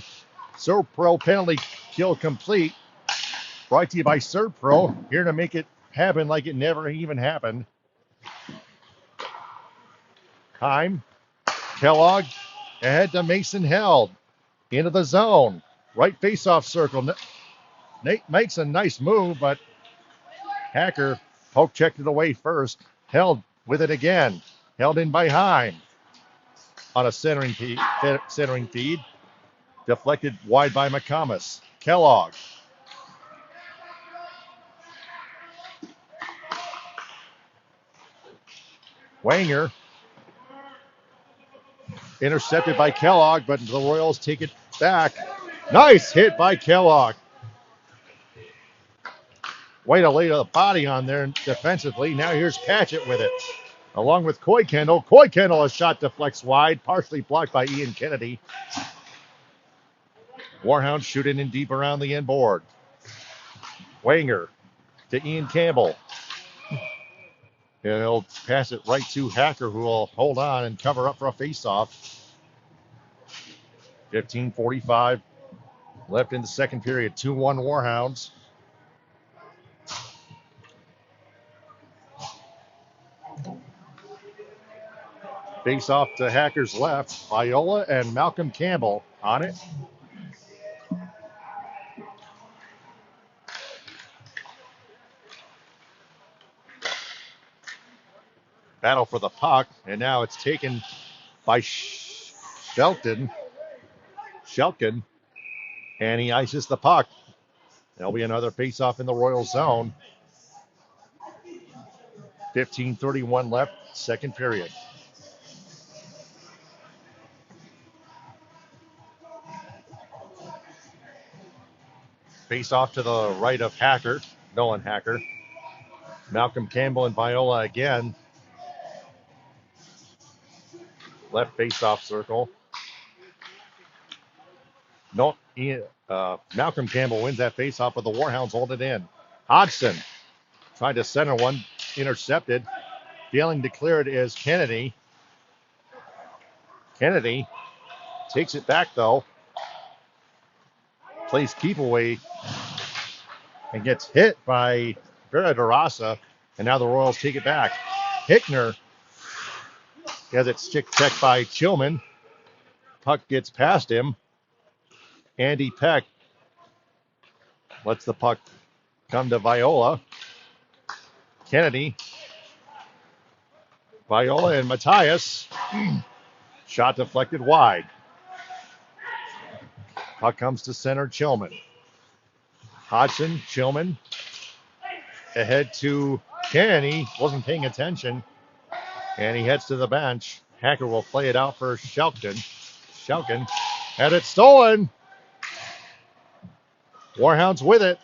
Serve Pro penalty kill complete. Brought to you by Serve Pro. Here to make it happen like it never even happened. Heim. Kellogg ahead to Mason Held. Into the zone. Right face-off circle. Nate makes a nice move, but Hacker poke checked it away first. Held with it again. Held in by Heim. On a centering feed. Deflected wide by McComas. Kellogg. Wanger. Intercepted by Kellogg, but the Royals take it back. Nice hit by Kellogg. Way to lay the body on there defensively. Now here's Patchett with it. Along with Coy Kendall. Coy Kendall, a shot deflects wide, partially blocked by Ian Kennedy. Warhounds shooting in deep around the end board. Wanger to Ian Campbell. And he'll pass it right to Hacker, who will hold on and cover up for a faceoff. 15:45 left in the second period. 2-1 Warhounds. Face off to Hacker's left. Viola and Malcolm Campbell on it. Battle for the puck, and now it's taken by Shelton, and he ices the puck. There'll be another face-off in the Royal zone. 15:31 left, second period. Face-off to the right of Hacker, Nolan Hacker. Malcolm Campbell and Viola again. Left face-off circle. No, Malcolm Campbell wins that face-off, but the Warhounds hold it in. Hodgson tried to center one, intercepted. Failing to clear it is Kennedy. Kennedy takes it back, though. Plays keep away and gets hit by Vera DeRosa, and now the Royals take it back. Hickner has it stick checked by Chillman. Puck gets past him. Andy Peck lets the puck come to Viola. Kennedy. Viola and Matthias. Shot deflected wide. Puck comes to center, Chillman. Hodgson, Chillman. Ahead to Kennedy. Wasn't paying attention. And he heads to the bench. Hacker will play it out for Shelton. Shelton had it stolen. Warhounds with it.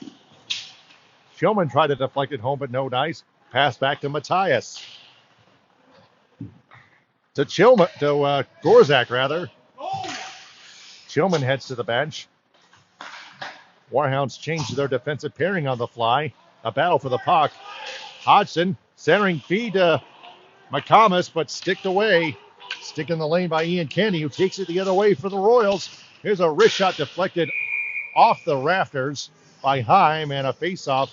Chillman tried to deflect it home, but no dice. Pass back to Matthias. To Chillman, to Gorzak, rather. Chillman heads to the bench. Warhounds change their defensive pairing on the fly. A battle for the puck. Hodgson centering feed to McComas, but sticked away. Stick in the lane by Ian Kennedy, who takes it the other way for the Royals. Here's a wrist shot deflected off the rafters by Heim, and a faceoff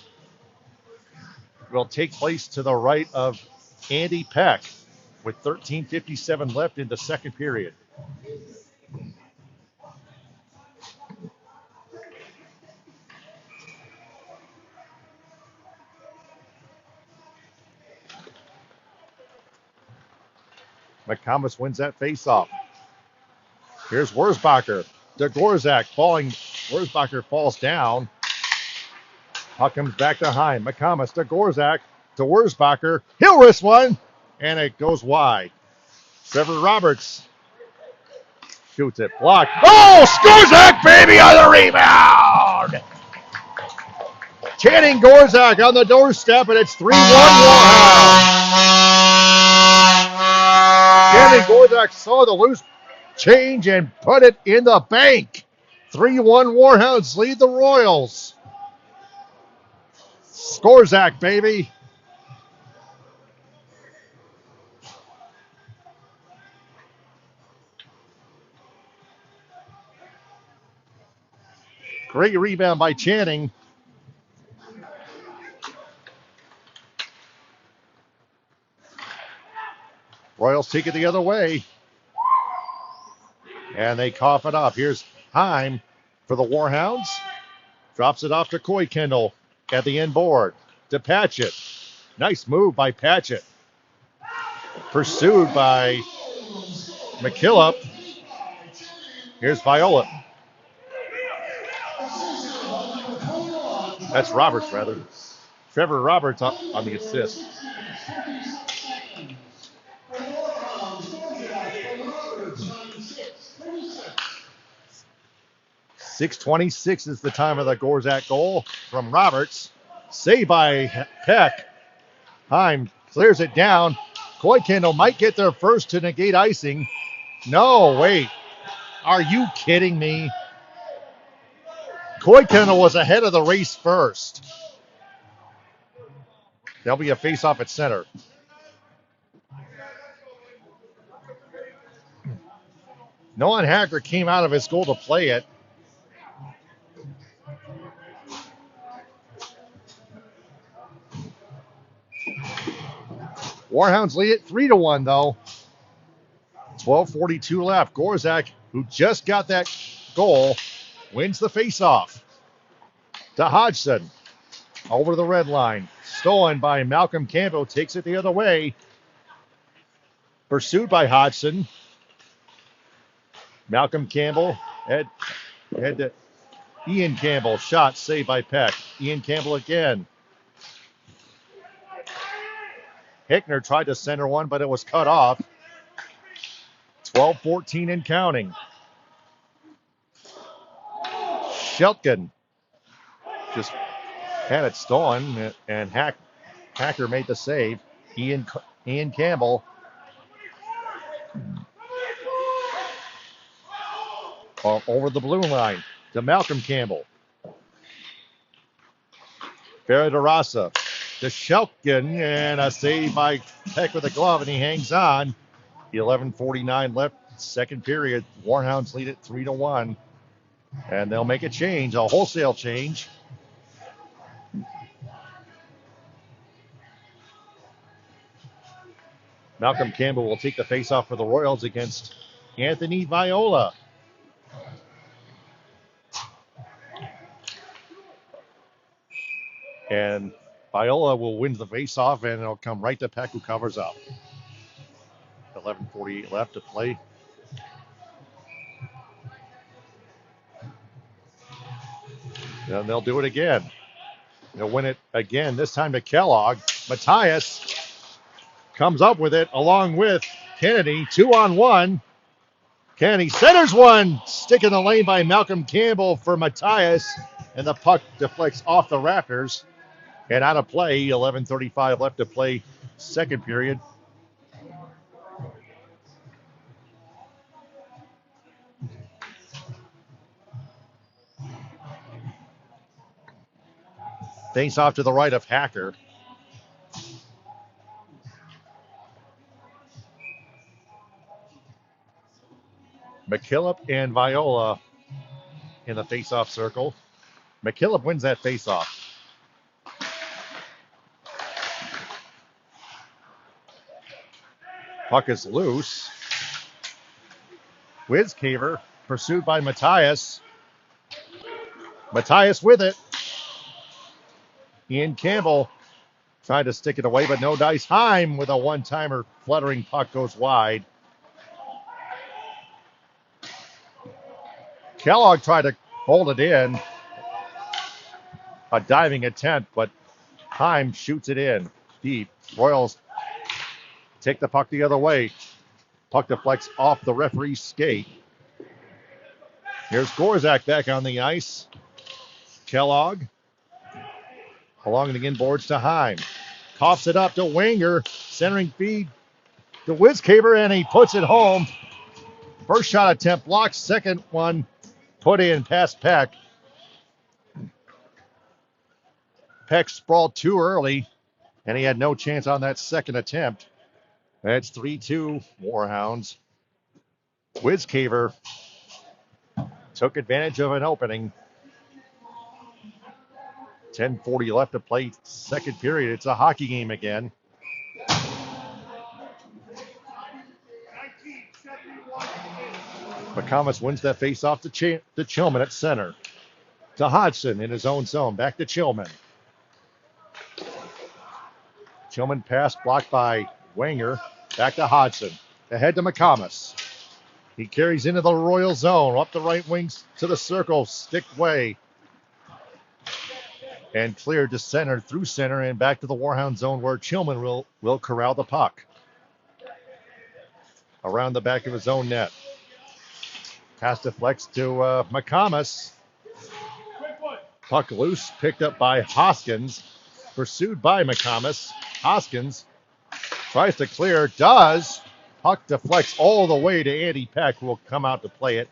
will take place to the right of Andy Peck with 13:57 left in the second period. McComas wins that faceoff. Here's Wurzbacher. Dvorak falling. Wurzbacher falls down. Puck comes back to Heim. McComas to Dvorak to Wurzbacher. He'll wrist one, and it goes wide. Trevor Roberts shoots it. Blocked. Oh, Skorzak, baby, on the rebound! Channing Dvorak on the doorstep, and it's 3-1 Warhounds. Channing Dvorak saw the loose change and put it in the bank. 3-1 Warhounds lead the Royals. Skorzak, baby. Great rebound by Channing. Royals take it the other way. And they cough it up. Here's Heim for the Warhounds. Drops it off to Coy Kendall at the end board. To Patchett. Nice move by Patchett. Pursued by McKillop. Here's Viola. That's Roberts, rather. Trevor Roberts on the assist. 6:26 is the time of the Dvorak goal from Roberts. Saved by Peck. Heim clears it down. Coy Kendall might get there first to negate icing. No, wait. Are you kidding me? Coy Kendall was ahead of the race first. There'll be a face-off at center. Nolan Hacker came out of his goal to play it. Warhounds lead it 3-1, though. 12:42 left. Dvorak, who just got that goal, wins the faceoff. To Hodgson. Over the red line. Stolen by Malcolm Campbell. Takes it the other way. Pursued by Hodgson. Malcolm Campbell head to Ian Campbell. Shot saved by Peck. Ian Campbell again. Hickner tried to center one, but it was cut off. 12-14 and counting. Shelton just had it stolen, and Hacker made the save. Ian Campbell. Over the blue line to Malcolm Campbell. Ferradarasa to Shelton, and a save by Peck with a glove, and he hangs on. 11:49 left, second period. Warhounds lead it 3-1, and they'll make a change, a wholesale change. Malcolm Campbell will take the faceoff for the Royals against Anthony Viola. And Viola will win the faceoff, and it'll come right to Peck, who covers up. 11:48 left to play. And they'll do it again. They'll win it again, this time to Kellogg. Matthias comes up with it along with Kennedy. 2-on-1. Kennedy centers one. Stick in the lane by Malcolm Campbell for Matthias. And the puck deflects off the rafters and out of play. 11:35 left to play, second period. Face off to the right of Hacker. McKillop and Viola in the face-off circle. McKillop wins that face-off. Puck is loose. Wizcaver pursued by Matthias. Matthias with it. Ian Campbell tried to stick it away, but no dice. Heim with a one-timer. Fluttering puck goes wide. Kellogg tried to hold it in. A diving attempt, but Heim shoots it in deep. Royals take the puck the other way. Puck deflects off the referee's skate. Here's Gorzak back on the ice. Kellogg along the inboards to Heim. Coughs it up to Wenger. Centering feed to Wizcaver, and he puts it home. First shot attempt blocked. Second one put in past Peck. Peck sprawled too early, and he had no chance on that second attempt. That's 3-2 Warhounds. Wizcaver took advantage of an opening. 10:40 left to play, second period. It's a hockey game again. McComas wins that face-off to Chillman at center. To Hodgson in his own zone. Back to Chillman. Chillman pass blocked by Wenger. Back to Hodgson. Ahead to McComas. He carries into the Royal zone. Up the right wings to the circle. Stick way. And cleared to center, through center, and back to the Warhound zone where Chillman will corral the puck. Around the back of his own net. Pass deflects to McComas. Puck loose, picked up by Hoskins. Pursued by McComas. Hoskins tries to clear, does. Puck deflects all the way to Andy Peck, who will come out to play it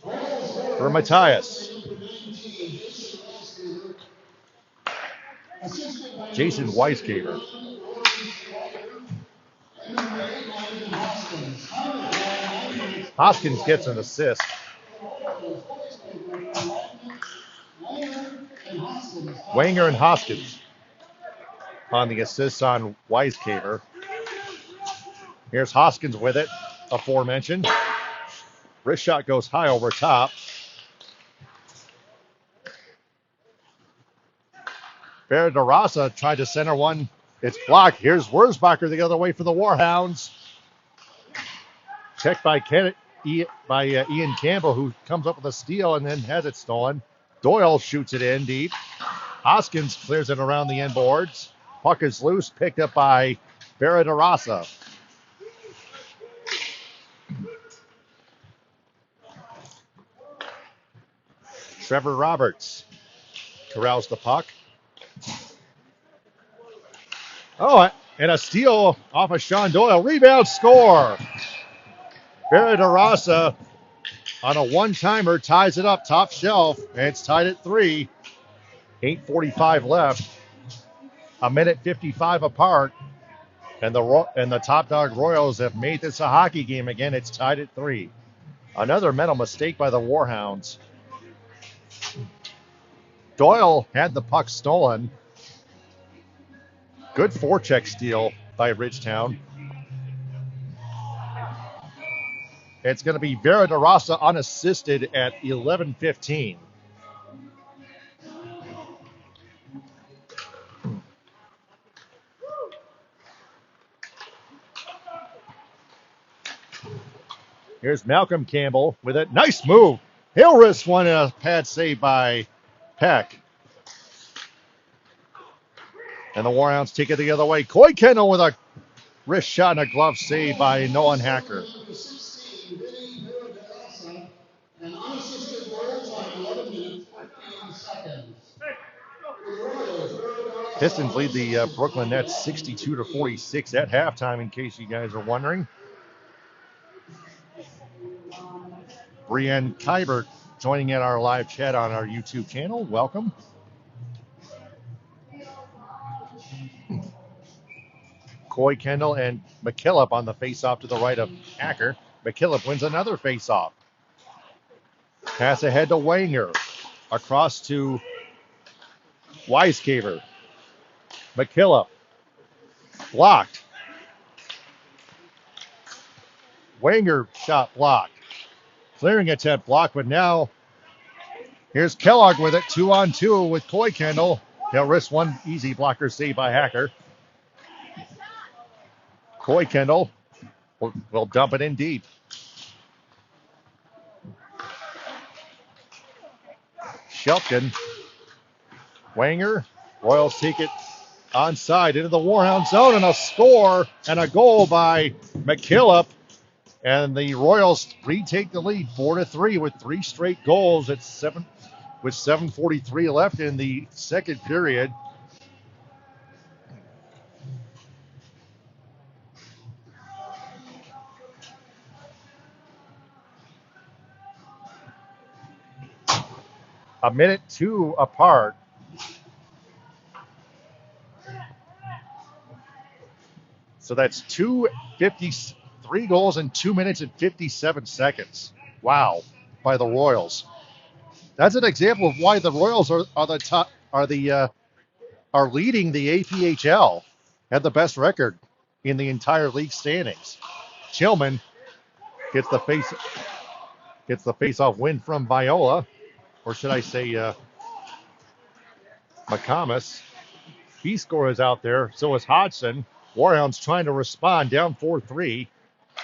for Matthias. Jason Weisgaber. Hoskins gets an assist. Wenger and Hoskins on the assists on Weisgaber. Here's Hoskins with it, aforementioned. Wrist shot goes high over top. Verderasa tried to center one. It's blocked. Here's Wurzbacher the other way for the Warhounds. Checked by Ian Campbell, who comes up with a steal and then has it stolen. Doyle shoots it in deep. Hoskins clears it around the end boards. Puck is loose, picked up by Verderasa. Trevor Roberts corrals the puck. Oh, and a steal off of Sean Doyle. Rebound, score. Verderasa on a one-timer ties it up top shelf, and it's tied at 3. 8:45 left. A minute 55 apart, and the Top Dog Royals have made this a hockey game again. It's tied at 3. Another mental mistake by the Warhounds. Doyle had the puck stolen. Good forecheck steal by Ridgetown. It's going to be Verderasa unassisted at 11:15. Here's Malcolm Campbell with a nice move. He'll risk one in a pad save by Peck. And the Warhounds take it the other way. Coy Kendall with a wrist shot and a glove save by Nolan Hacker. And unassisted goals on 11 minutes, 15 seconds. Pistons lead the Brooklyn Nets 62-46 at halftime, in case you guys are wondering. Brienne Kybert joining in our live chat on our YouTube channel. Welcome. Coy Kendall and McKillop on the face-off to the right of Hacker. McKillop wins another face-off. Pass ahead to Wenger. Across to Weisgaber. McKillop. Blocked. Wenger shot blocked. Clearing attempt blocked, but now here's Kellogg with it. 2-on-2 with Coy Kendall. He'll risk one easy blocker save by Hacker. Coy Kendall will dump it in deep. Shelton. Wanger. Royals take it onside into the Warhound zone, and a score and a goal by McKillop. And the Royals retake the lead 4-3 with 3 straight goals at 7:43 left in the second period. A minute 2 apart. So that's 3 goals in 2 minutes and 57 seconds. Wow, by the Royals. That's an example of why the Royals are leading the APHL, have the best record in the entire league standings. Chillman gets the face-off win from Viola, or should I say McComas. He scores out there. So is Hodgson. Warhounds trying to respond, down 4-3.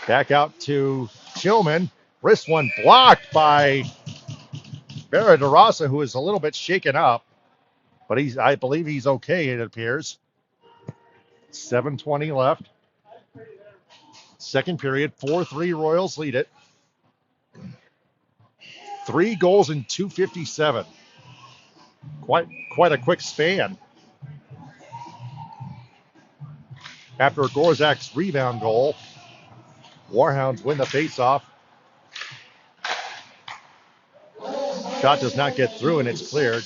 Back out to Chillman. Wrist one blocked by Barra who is a little bit shaken up. But I believe he's okay, it appears. 7:20 left. Second period, 4-3 Royals lead it. 3 goals in 2:57. Quite a quick span. After Gorzak's rebound goal, Warhounds win the faceoff. Shot does not get through, and it's cleared.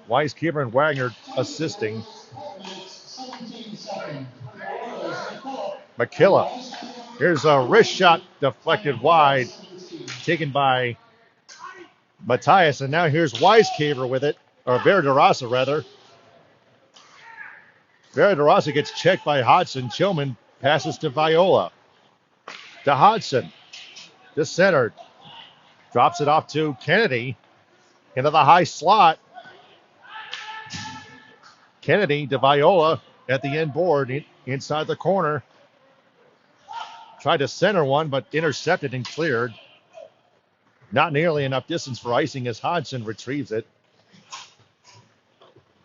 Weiskeeper and Wagner assisting. McKillop. Here's a wrist shot deflected wide, taken by Matthias, and now here's Weiskeeper with it, or Verderasa rather. Verderasa gets checked by Hodgson. Chillman passes to Viola. To Hodgson. To center. Drops it off to Kennedy. Into the high slot. Kennedy to Viola at the end board inside the corner. Tried to center one, but intercepted and cleared. Not nearly enough distance for icing as Hodgson retrieves it.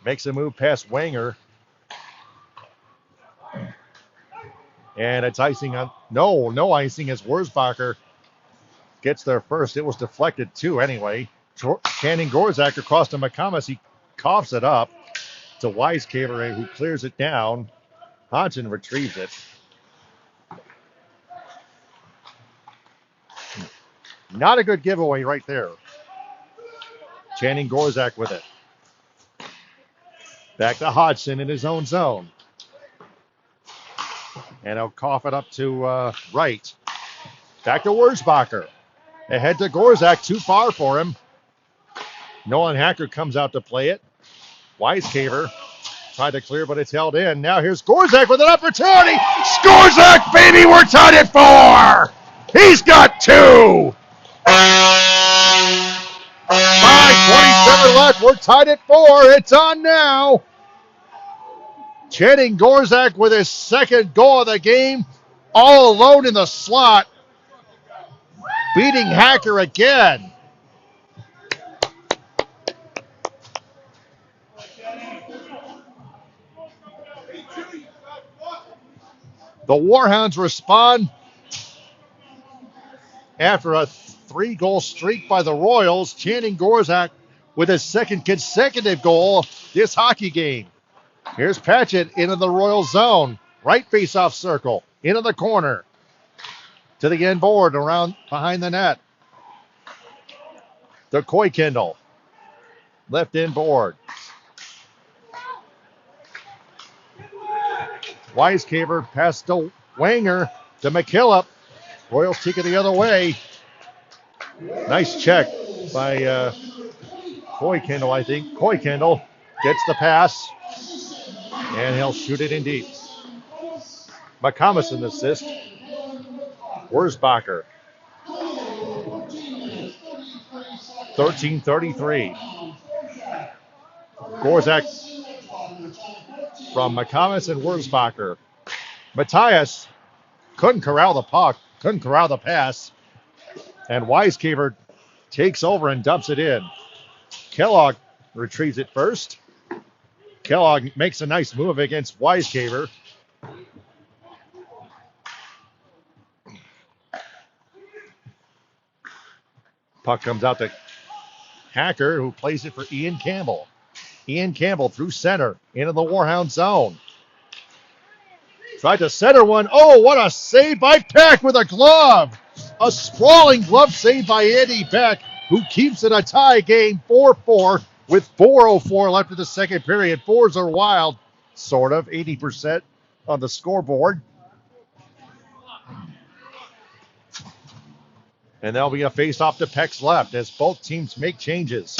Makes a move past Wanger. And it's icing on. No icing as Wurzbacher gets there first. It was deflected too anyway. Channing Gorzak across to McComas. He coughs it up to Weiskeeper, who clears it down. Hodgson retrieves it. Not a good giveaway right there. Channing Gorzak with it. Back to Hodgson in his own zone. And he'll cough it up to right. Back to Wurzbacher. Ahead to Gorzak, too far for him. Nolan Hacker comes out to play it. Weiskeeper tried to clear, but it's held in. Now here's Gorzak with an opportunity. Gorzak, baby, we're tied at 4. He's got 2. 5:27 left. We're tied at 4. It's on now. Channing Gorzak with his second goal of the game, all alone in the slot, beating Hacker again. The Warhounds respond after a 3-goal streak by the Royals. Channing Gorzak with his second consecutive goal this hockey game. Here's Patchett into the Royal zone. Right face-off circle. Into the corner. To the end board around behind the net. To Koykendall. Left end board. Weiskeeper pass to Wanger. To McKillop. Royals take it the other way. Nice check by Koykendall, I think. Koykendall gets the pass. And he'll shoot it in deep. McComas an assist. Wurzbacher. 13:33. Gorzak from McComas and Wurzbacher. Matthias couldn't corral the puck, couldn't corral the pass, and Wisecaver takes over and dumps it in. Kellogg retrieves it first. Kellogg makes a nice move against Wisecaver. Puck comes out to Hacker, who plays it for Ian Campbell. Ian Campbell through center into the Warhound zone. Tried to center one. Oh, what a save by Peck with a glove. A sprawling glove save by Andy Peck, who keeps it a tie game 4-4 with 4:04 left in the second period. Fours are wild, sort of, 80% on the scoreboard. And there'll be a face-off to Peck's left as both teams make changes.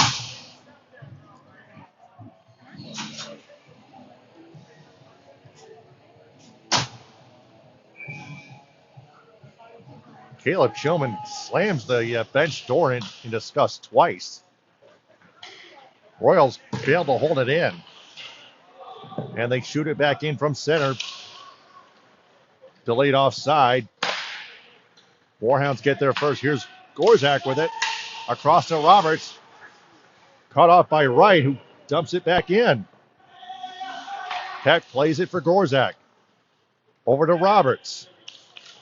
Caleb Shillman slams the bench door in disgust twice. Royals fail to hold it in. And they shoot it back in from center. Delayed offside. Warhounds get there first. Here's Gorzak with it. Across to Roberts. Cut off by Wright, who dumps it back in. Peck plays it for Gorzak. Over to Roberts.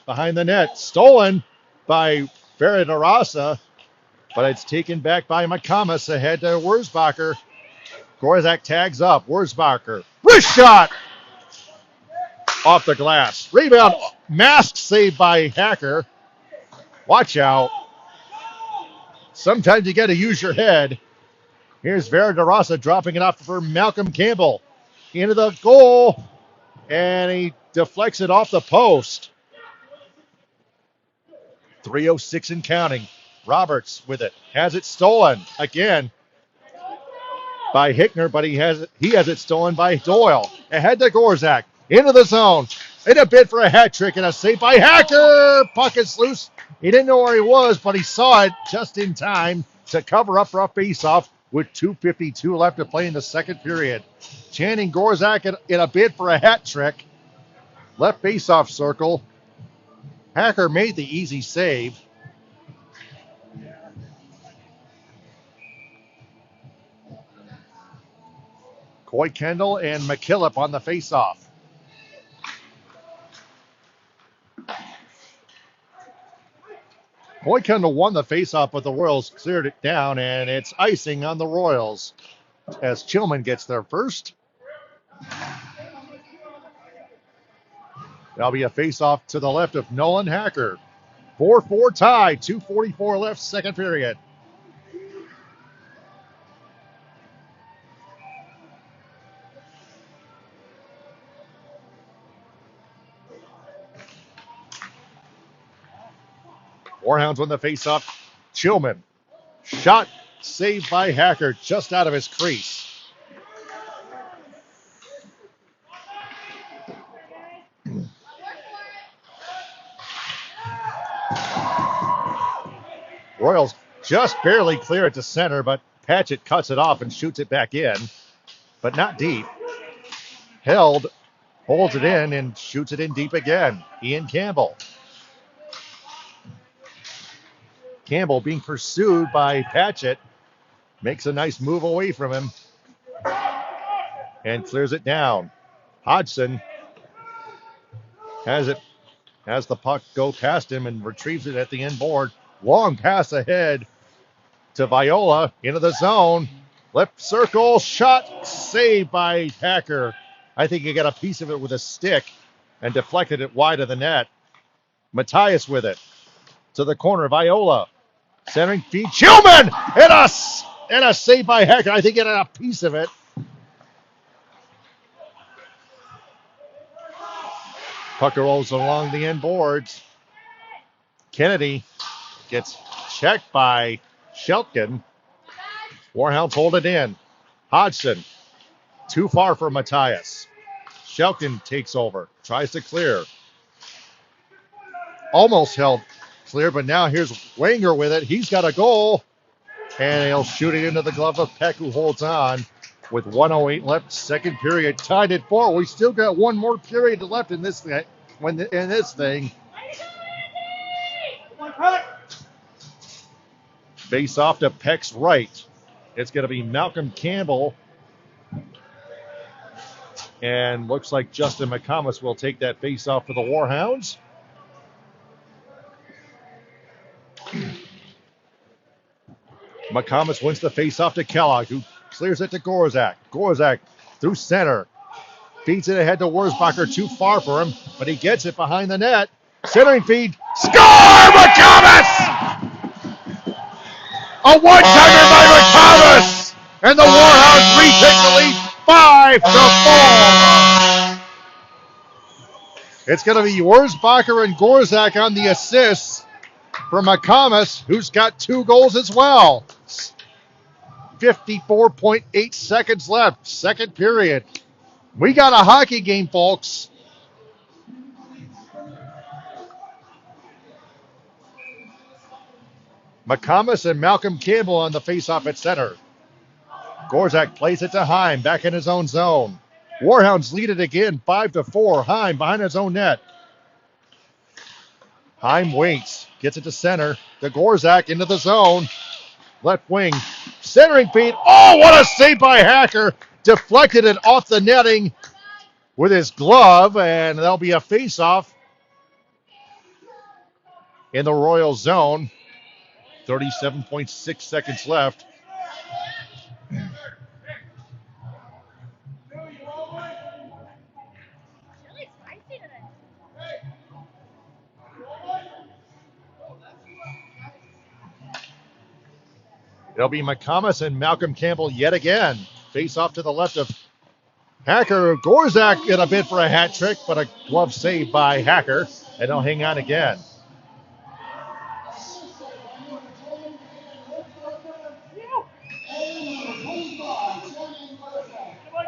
Behind the net. Stolen by Veredarasa, but it's taken back by McComas ahead to Wurzbacher. Gorzak tags up. Wurzbacher. Wrist shot! Off the glass. Rebound. Mask saved by Hacker. Watch out. Sometimes you got to use your head. Here's Veredarasa dropping it off for Malcolm Campbell. Into the goal. And he deflects it off the post. 3:06 and counting. Roberts with it. Has it stolen again by Hickner, but he has it stolen by Doyle. Ahead to Gorzak. Into the zone. In a bid for a hat trick and a save by Hacker. Puck is loose. He didn't know where he was, but he saw it just in time to cover up for a faceoff with 2:52 left to play in the second period. Channing Gorzak in a bid for a hat trick. Left faceoff circle. Hacker made the easy save. Coy Kendall and McKillop on the faceoff. Coy Kendall won the faceoff, but the Royals cleared it down, and it's icing on the Royals as Chillman gets there first. That'll be a faceoff to the left of Nolan Hacker. 4-4 tie, 2:44 left, second period. Warhounds win the faceoff. Chillman. Shot saved by Hacker just out of his crease. Royals just barely clear it to center, but Patchett cuts it off and shoots it back in, but not deep. Held, holds it in, and shoots it in deep again. Ian Campbell. Campbell being pursued by Patchett. Makes a nice move away from him. And clears it down. Hodgson has the puck go past him and retrieves it at the end board. Long pass ahead to Viola into the zone. Left circle shot saved by Hacker. I think he got a piece of it with a stick and deflected it wide of the net. Matthias with it to the corner. Viola centering feed. Chillman and a save by Hacker. I think he got a piece of it. Puck rolls along the end boards. Kennedy gets checked by Shelton. Warhounds hold it in. Hodgson, too far for Matthias. Shelton takes over, tries to clear. Almost held clear, but now here's Wanger with it. He's got a goal, and he'll shoot it into the glove of Peck, who holds on with 1:08 left. Second period, tied at 4. We still got one more period left in this thing. Face off to Peck's right. It's going to be Malcolm Campbell. And looks like Justin McComas will take that face off for the Warhounds. McComas wins the face off to Kellogg, who clears it to Gorzak. Gorzak through center. Feeds it ahead to Wurzbacher, too far for him, but he gets it behind the net. Centering feed. Score! McComas! A one-timer by McComas! And the Warhounds retake the lead 5-4. It's going to be Wurzbacher and Gorzak on the assists for McComas, who's got 2 goals as well. 54.8 seconds left, second period. We got a hockey game, folks. McComas and Malcolm Campbell on the faceoff at center. Gorzak plays it to Heim, back in his own zone. Warhounds lead it again, 5-4. Heim behind his own net. Heim waits, gets it to center. To Gorzak into the zone. Left wing, centering feed. Oh, what a save by Hacker. Deflected it off the netting with his glove, and there'll be a face-off in the Royal zone. 37.6 seconds left. It'll be McComas and Malcolm Campbell yet again. Face off to the left of Hacker. Gorzak in a bid for a hat trick, but a glove save by Hacker, and he'll hang on again.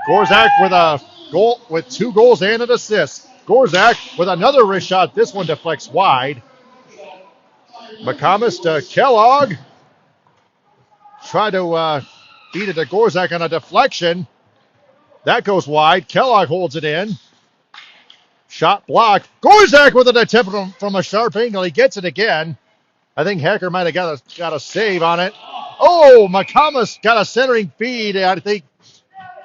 Gorzak with a goal, with 2 goals and an assist. Gorzak with another wrist shot. This one deflects wide. McComas to Kellogg. Try to beat it to Gorzak on a deflection. That goes wide. Kellogg holds it in. Shot blocked. Gorzak with an attempt from a sharp angle. He gets it again. I think Hacker might have got a save on it. Oh, McComas got a centering feed. I think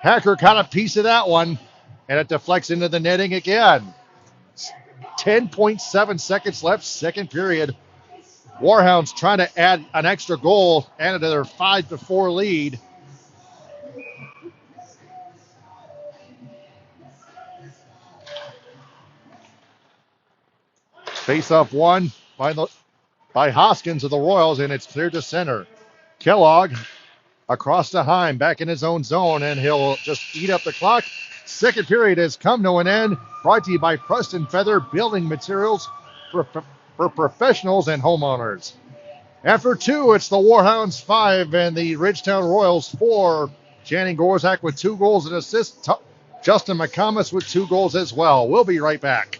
Hacker caught a piece of that one, and it deflects into the netting again. 10.7 seconds left, second period. Warhounds trying to add an extra goal, added to their 5-4 lead. Face-off won by Hoskins of the Royals, and it's cleared to center. Kellogg across to Heim, back in his own zone, and he'll just eat up the clock. Second period has come to an end. Brought to you by Preston Feather Building Materials for professionals and homeowners. After 2, it's the Warhounds 5 and the Ridgetown Royals 4. Channing Gorzak with 2 goals and assists. Justin McComas with 2 goals as well. We'll be right back.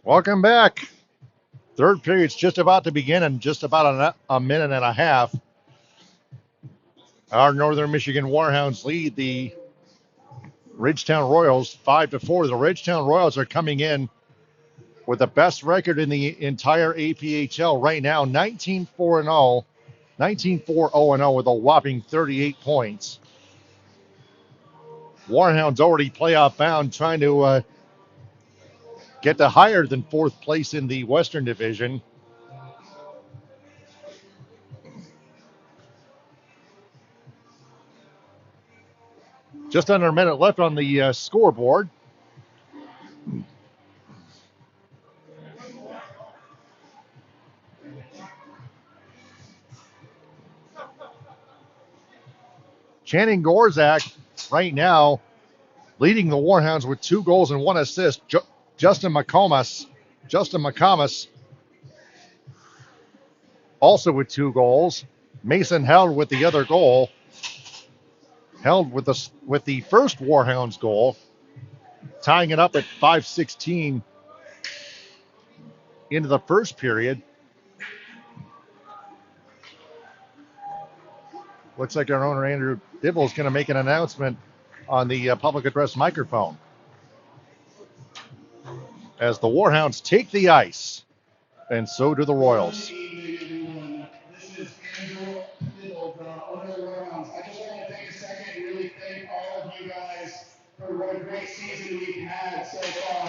Welcome back. Third period's just about to begin in just about a minute and a half. Our Northern Michigan Warhounds lead the Ridgetown Royals 5-4. The Ridgetown Royals are coming in with the best record in the entire APHL right now, 19-4-0, 19-4-0-0 with a whopping 38 points. Warhounds already playoff bound, trying to get to higher than fourth place in the Western Division. Just under a minute left on the scoreboard. Channing Gorzak right now leading the Warhounds with 2 goals and 1 assist. Justin McComas also with 2 goals. Mason Held with the other goal. Held with the first Warhounds goal, tying it up at 5:16 into the first period. Looks like our owner Andrew Dibble is going to make an announcement on the public address microphone as the Warhounds take the ice, and so do the Royals. This is Andrew Dibble, the owner of the Warhounds. I just want to take a second and really thank all of you guys for what a great season we've had so far.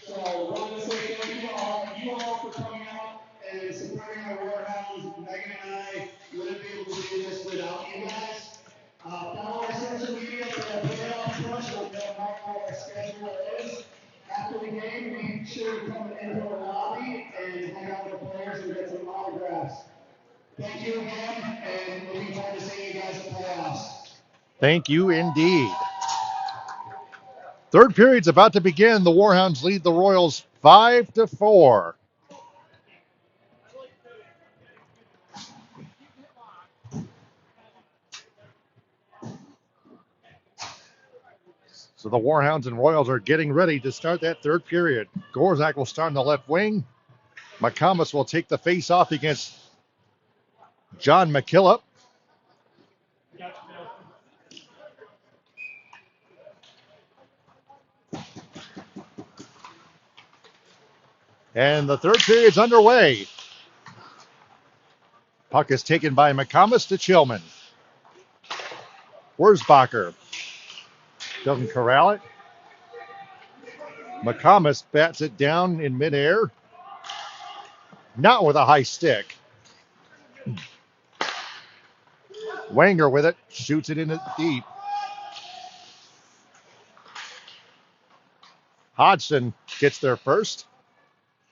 So I wanted to say thank you all for coming out and supporting our Warhounds. Megan and I wouldn't be able to do this without you guys. Follow our social media for the playoff push. We'll know what our schedule is. After the game, be sure to come into the lobby and hang out with the players and get some autographs. Thank you again, and looking forward to seeing you guys in the playoffs. Thank you indeed. Third period's about to begin. The Warhounds lead the Royals 5-4. So the Warhounds and Royals are getting ready to start that third period. Gorzak will start on the left wing. McComas will take the face-off against John McKillop. And the third period's underway. Puck is taken by McComas to Chillman. Wurzbacher doesn't corral it. McComas bats it down in midair. Not with a high stick. Wenger with it, shoots it in it deep. Hodgson gets there first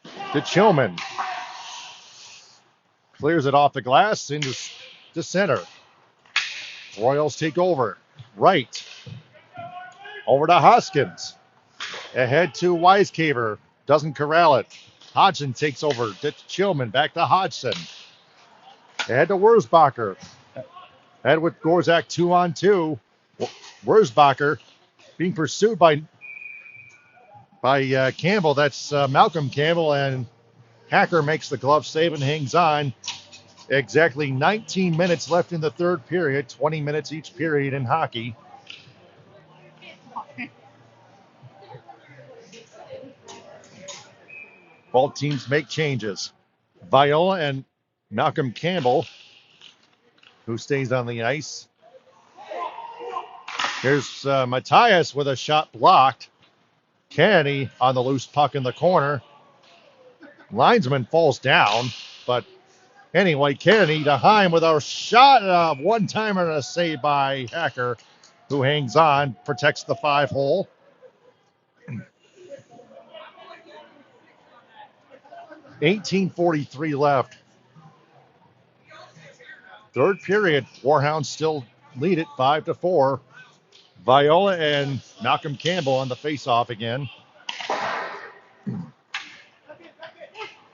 to Chillman. Clears it off the glass into center. Royals take over. Right. Over to Hoskins. Ahead to Wisecaver. Doesn't corral it. Hodgson takes over to Chillman. Back to Hodgson. Ahead to Wurzbacher. Ahead with Gorzak 2-on-2. Wurzbacher being pursued by Campbell. That's Malcolm Campbell, and Hacker makes the glove save and hangs on. Exactly 19 minutes left in the third period. 20 minutes each period in hockey. Both teams make changes. Viola and Malcolm Campbell, who stays on the ice. Here's Matthias with a shot blocked. Kennedy on the loose puck in the corner. Linesman falls down, but anyway, Kennedy to Heim with a shot, one-timer and a save by Hacker, who hangs on, protects the 5-hole. .18:43 left. Third period, Warhounds still lead it 5-4. Viola and Malcolm Campbell on the face-off again.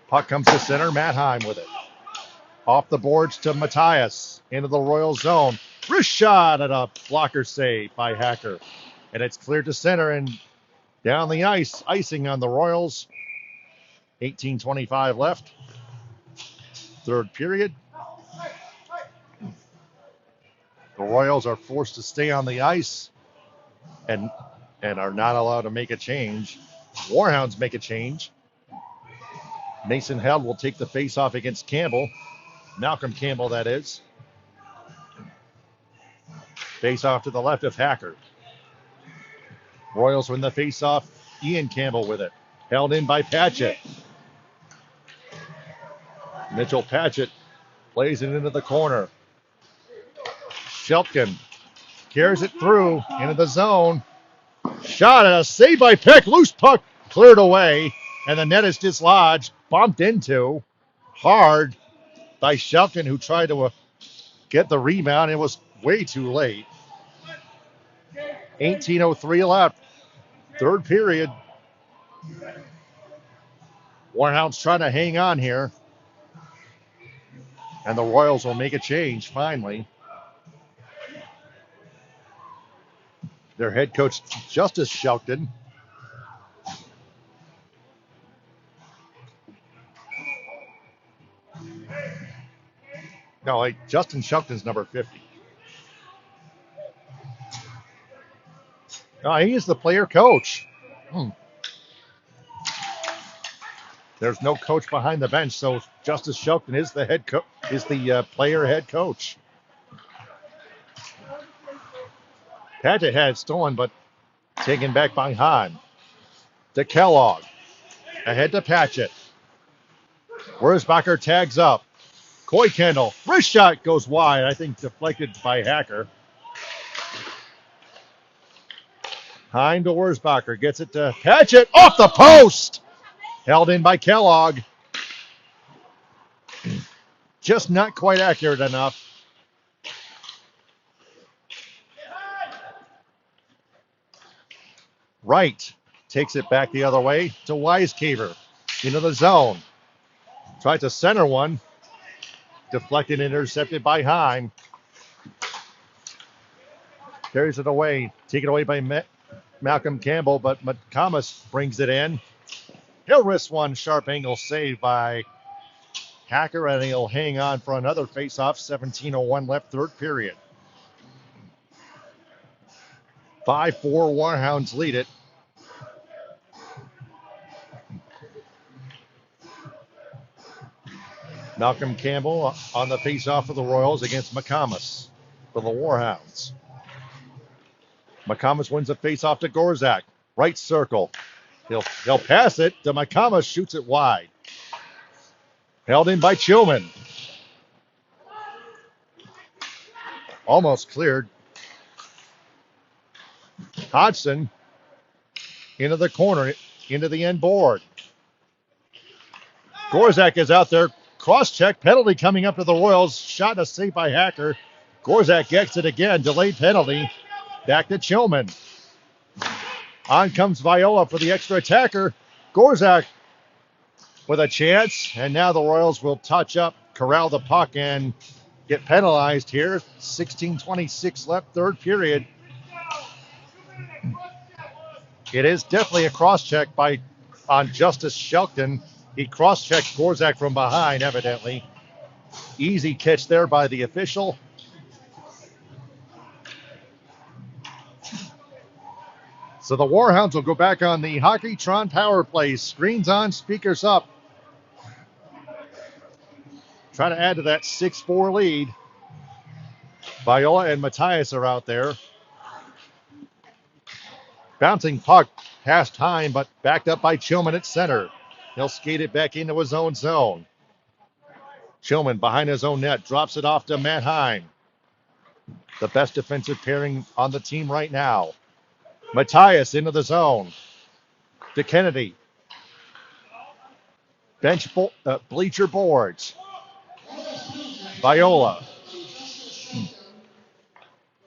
Puck comes to center, Matt Heim with it. Off the boards to Matthias, into the Royal zone. Wrist shot at a blocker save by Hacker. And it's cleared to center and down the ice, icing on the Royals. 18:25 left. Third period. The Royals are forced to stay on the ice and are not allowed to make a change. Warhounds make a change. Mason Held will take the face-off against Campbell. Malcolm Campbell, that is. Face-off to the left of Hacker. Royals win the face-off. Ian Campbell with it. Held in by Patchett. Mitchell Patchett plays it into the corner. Shelton carries it through into the zone. Shot and a save by Peck. Loose puck cleared away, and the net is dislodged. Bumped into hard by Shelton, who tried to get the rebound. It was way too late. 18:03 left. Third period. Warhounds trying to hang on here. And the Royals will make a change finally. Their head coach, Justice Shelton. No, Justin Shelton's number 50. No, he is the player coach. There's no coach behind the bench, so Justice Shelton is the player head coach. Patchett had it stolen, but taken back by Hahn. To Kellogg. Ahead to Patchett. Wurzbacher tags up. Coy Kendall. Wrist shot goes wide. I think deflected by Hacker. Hahn to Wurzbacher. Gets it to Patchett. Off the post. Held in by Kellogg. Just not quite accurate enough. Wright takes it back the other way to Wisecaver. Into the zone. Tries to center one. Deflected and intercepted by Hahn. Carries it away. Taken away by Malcolm Campbell, but McComas brings it in. He'll risk one sharp angle save by Hacker, and he'll hang on for another face-off. 17:01 left, third period. 5-4 Warhounds lead it. Malcolm Campbell on the face-off of the Royals against McComas for the Warhounds. McComas wins the face-off to Gorzak. Right circle. He'll pass it to McComas, shoots it wide. Held in by Chillman. Almost cleared. Hodgson into the corner, into the end board. Gorzak is out there. Cross-check, penalty coming up to the Royals. Shot and a save by Hacker. Gorzak gets it again. Delayed penalty. Back to Chillman. On comes Viola for the extra attacker. Gorzak with a chance. And now the Royals will touch up, corral the puck, and get penalized here. 16:26 left, third period. It is definitely a cross-check on Justice Shelton. He cross-checked Gorzak from behind, evidently. Easy catch there by the official. So the Warhounds will go back on the Hockeytron power play. Screens on, speakers up. Try to add to that 6-4 lead. Viola and Matthias are out there. Bouncing puck past time, but backed up by Chillman at center. He'll skate it back into his own zone. Chillman behind his own net drops it off to Matt Heim. The best defensive pairing on the team right now. Matthias into the zone. To Kennedy. Bleacher boards. Viola.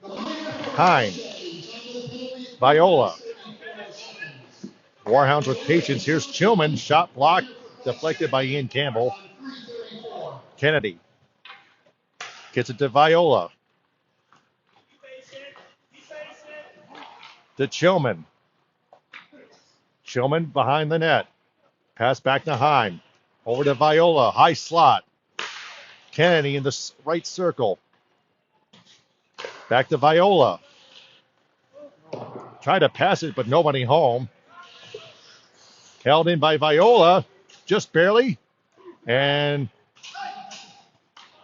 Heim. Viola. Warhounds with patience. Here's Chillman. Shot blocked. Deflected by Ian Campbell. Kennedy. Gets it to Viola. To Chillman. Chillman behind the net. Pass back to Heim. Over to Viola. High slot. Kennedy in the right circle. Back to Viola. Tried to pass it, but nobody home. Held in by Viola. Just barely. And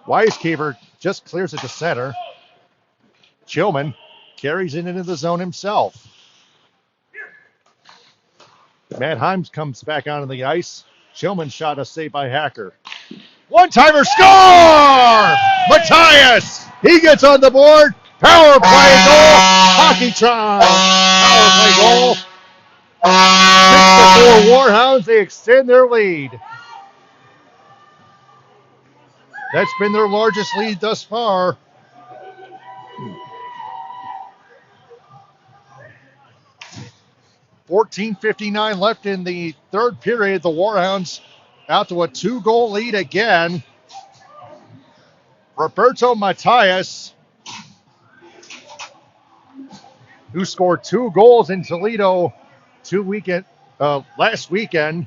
Weiskeeper just clears it to center. Chillman carries it into the zone himself. Matt Himes comes back onto the ice. Chillman shot a save by Hacker. One-timer score! Matthias! He gets on the board. Power play goal. Hockeytron. Power play goal. 6-4 Warhounds. They extend their lead. That's been their largest lead thus far. .14:59 left in the third period. The Warhounds out to a 2-goal lead again. Roberto Matthias, who scored 2 goals in Toledo last weekend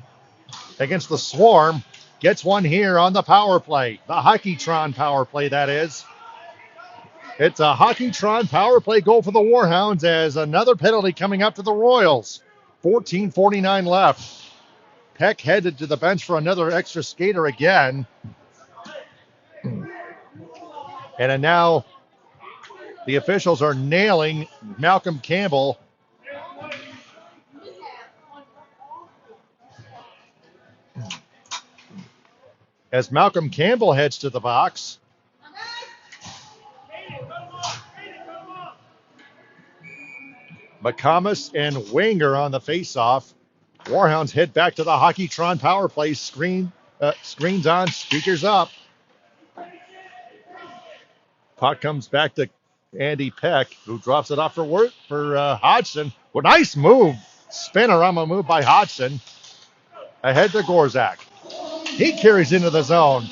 against the Swarm, gets one here on the power play. The Hockeytron power play, that is. It's a Hockeytron power play goal for the Warhounds as another penalty coming up to the Royals. 14:49 left. Peck headed to the bench for another extra skater again. And now the officials are nailing Malcolm Campbell. As Malcolm Campbell heads to the box. McComas and Wenger on the faceoff. Warhounds head back to the Hockeytron power play. Screens on, speakers up. Puck comes back to Andy Peck, who drops it off for Hodgson. Well, nice move. Spinorama move by Hodgson. Ahead to Gorzak. He carries into the zone.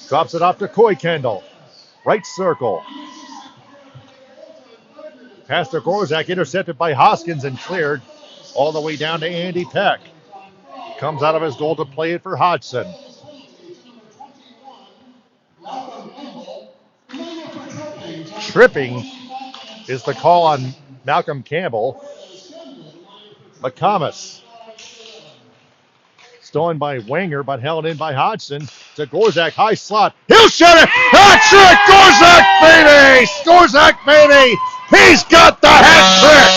Drops it off to Coy Kendall. Right circle. Pass to Gorzak, intercepted by Hoskins and cleared all the way down to Andy Peck. Comes out of his goal to play it for Hodgson. Tripping is the call on Malcolm Campbell. McComas. Stolen by Wenger, but held in by Hodgson. To Gorzak, high slot. He'll shoot it! Hat trick! Gorzak, baby! Gorzak, baby! He's got the hat trick!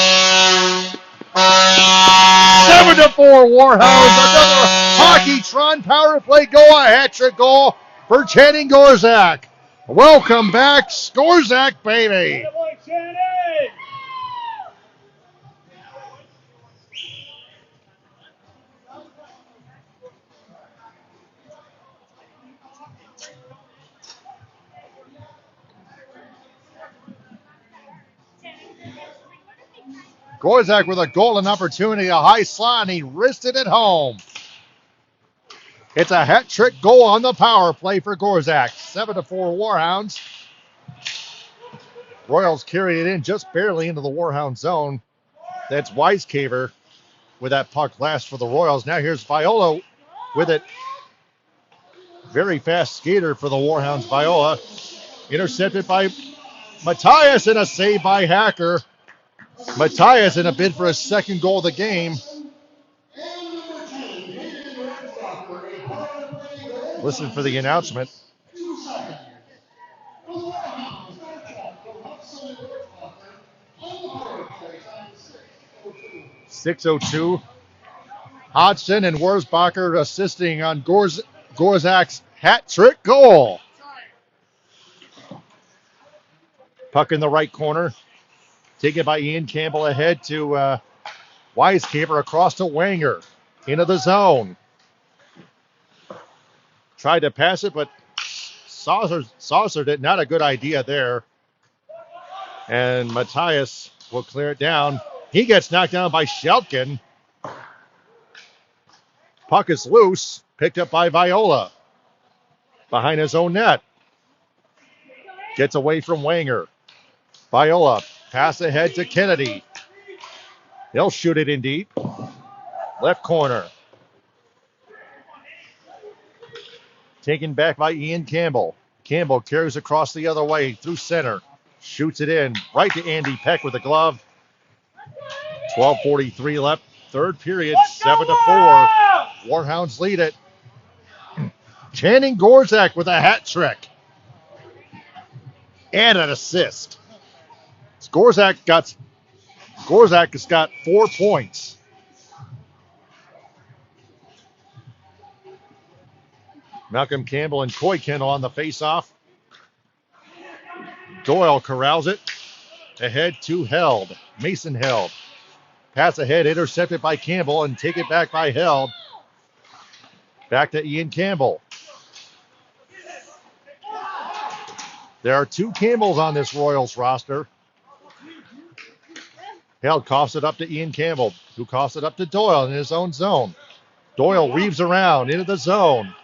7-4 Warhounds. Another Hockeytron power play goal. A hat trick goal for Channing Gorzak. Welcome back, Gorzak, baby! Gorzak with a golden opportunity, a high slot, and he wristed it home. It's a hat trick goal on the power play for Gorzak. 7-4 Warhounds. Royals carry it in just barely into the Warhound zone. That's Weiskever with that puck last for the Royals. Now here's Viola with it. Very fast skater for the Warhounds, Viola. Intercepted by Matthias and a save by Hacker. Matthias in a bid for his second goal of the game. Listen for the announcement. 6:02. Hodgson and Wurzbacher assisting on Gorzak's hat trick goal. Puck in the right corner. Taken by Ian Campbell ahead to Weiskever across to Wenger. Into the zone. Tried to pass it, but saucered it. Not a good idea there. And Matthias will clear it down. He gets knocked down by Shelkin. Puck is loose. Picked up by Viola. Behind his own net. Gets away from Wenger. Viola. Pass ahead to Kennedy. He'll shoot it in deep. Left corner. Taken back by Ian Campbell. Campbell carries across the other way through center. Shoots it in right to Andy Peck with a glove. 12:43 left. Third period, 7-4. Warhounds lead it. Channing Gorzak with a hat trick and an assist. Gorzak has got 4 points. Malcolm Campbell and Coy Kendall on the faceoff. Doyle corrals it. Ahead to Held. Mason Held. Pass ahead, intercepted by Campbell, and take it back by Held. Back to Ian Campbell. There are 2 Campbells on this Royals roster. Held coughs it up to Ian Campbell, who coughs it up to Doyle in his own zone. Doyle weaves around into the zone.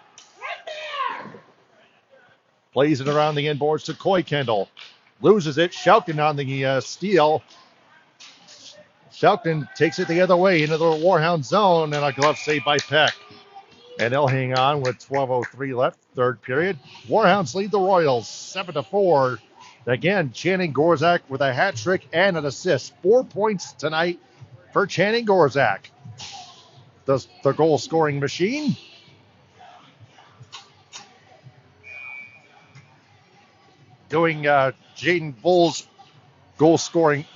Plays it around the inboards to Coy Kendall. Loses it. Shelton on the steal. Shelton takes it the other way into the Warhound zone, and a glove save by Peck. And they'll hang on with 12:03 left, third period. Warhounds lead the Royals 7-4. Again, Channing Gorzak with a hat trick and an assist. 4 points tonight for Channing Gorzak. The goal scoring machine. Doing Jaden Bull's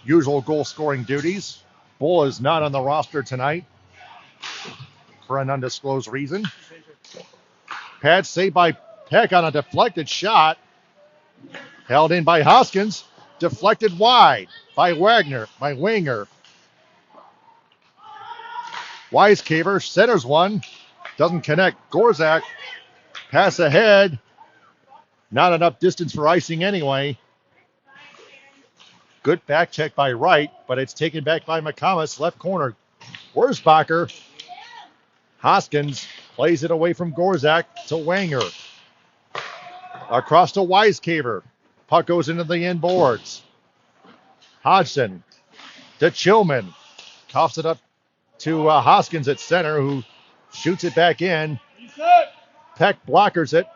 usual goal scoring duties. Bull is not on the roster tonight for an undisclosed reason. Pad saved by Peck on a deflected shot. Held in by Hoskins. Deflected wide by Winger. Wisecaver centers one. Doesn't connect. Gorzak. Pass ahead. Not enough distance for icing anyway. Good back check by Wright, but it's taken back by McComas, left corner. Wurzbacher. Hoskins plays it away from Gorzak to Wanger. Across to Wisecaver. Puck goes into the inboards. Hodgson to Chillman. Coughs it up to Hoskins at center, who shoots it back in. Peck blockers it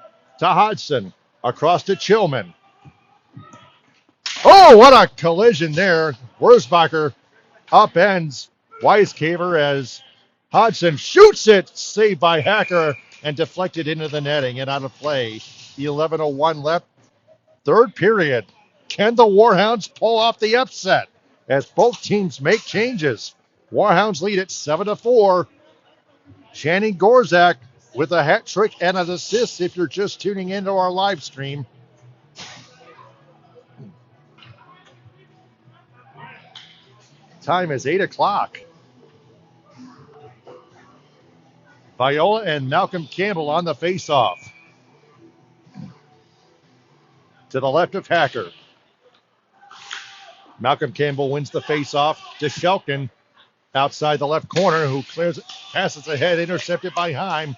to Hodgson. Across to Chillman. Oh, what a collision there. Wurzbacher upends Wisecaver as Hodgson shoots it. Saved by Hacker and deflected into the netting and out of play. 11:01 left. Third period. Can the Warhounds pull off the upset as both teams make changes? Warhounds lead at 7-4. Channing Gorzak with a hat trick and an assist if you're just tuning into our live stream. Time is 8 o'clock. Viola and Malcolm Campbell on the faceoff. To the left of Hacker. Malcolm Campbell wins the faceoff to Shelton outside the left corner, who clears it, passes ahead, intercepted by Heim.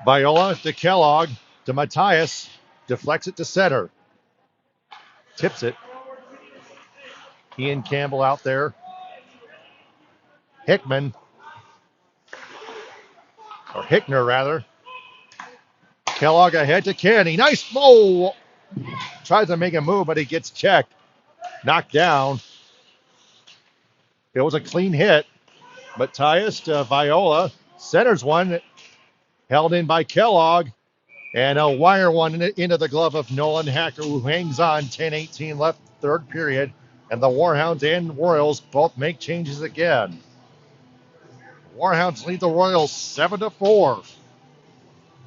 Viola to Kellogg to Matthias, deflects it to center. Tips it. Ian Campbell out there. Hickner rather. Kellogg ahead to Kenny. Nice throw. Tries to make a move, but he gets checked. Knocked down. It was a clean hit. Matthias to Viola. Centers one. Held in by Kellogg. And a wire one into the glove of Nolan Hacker, who hangs on. 10:18 left, third period. And the Warhounds and Royals both make changes again. Warhounds lead the Royals 7-4.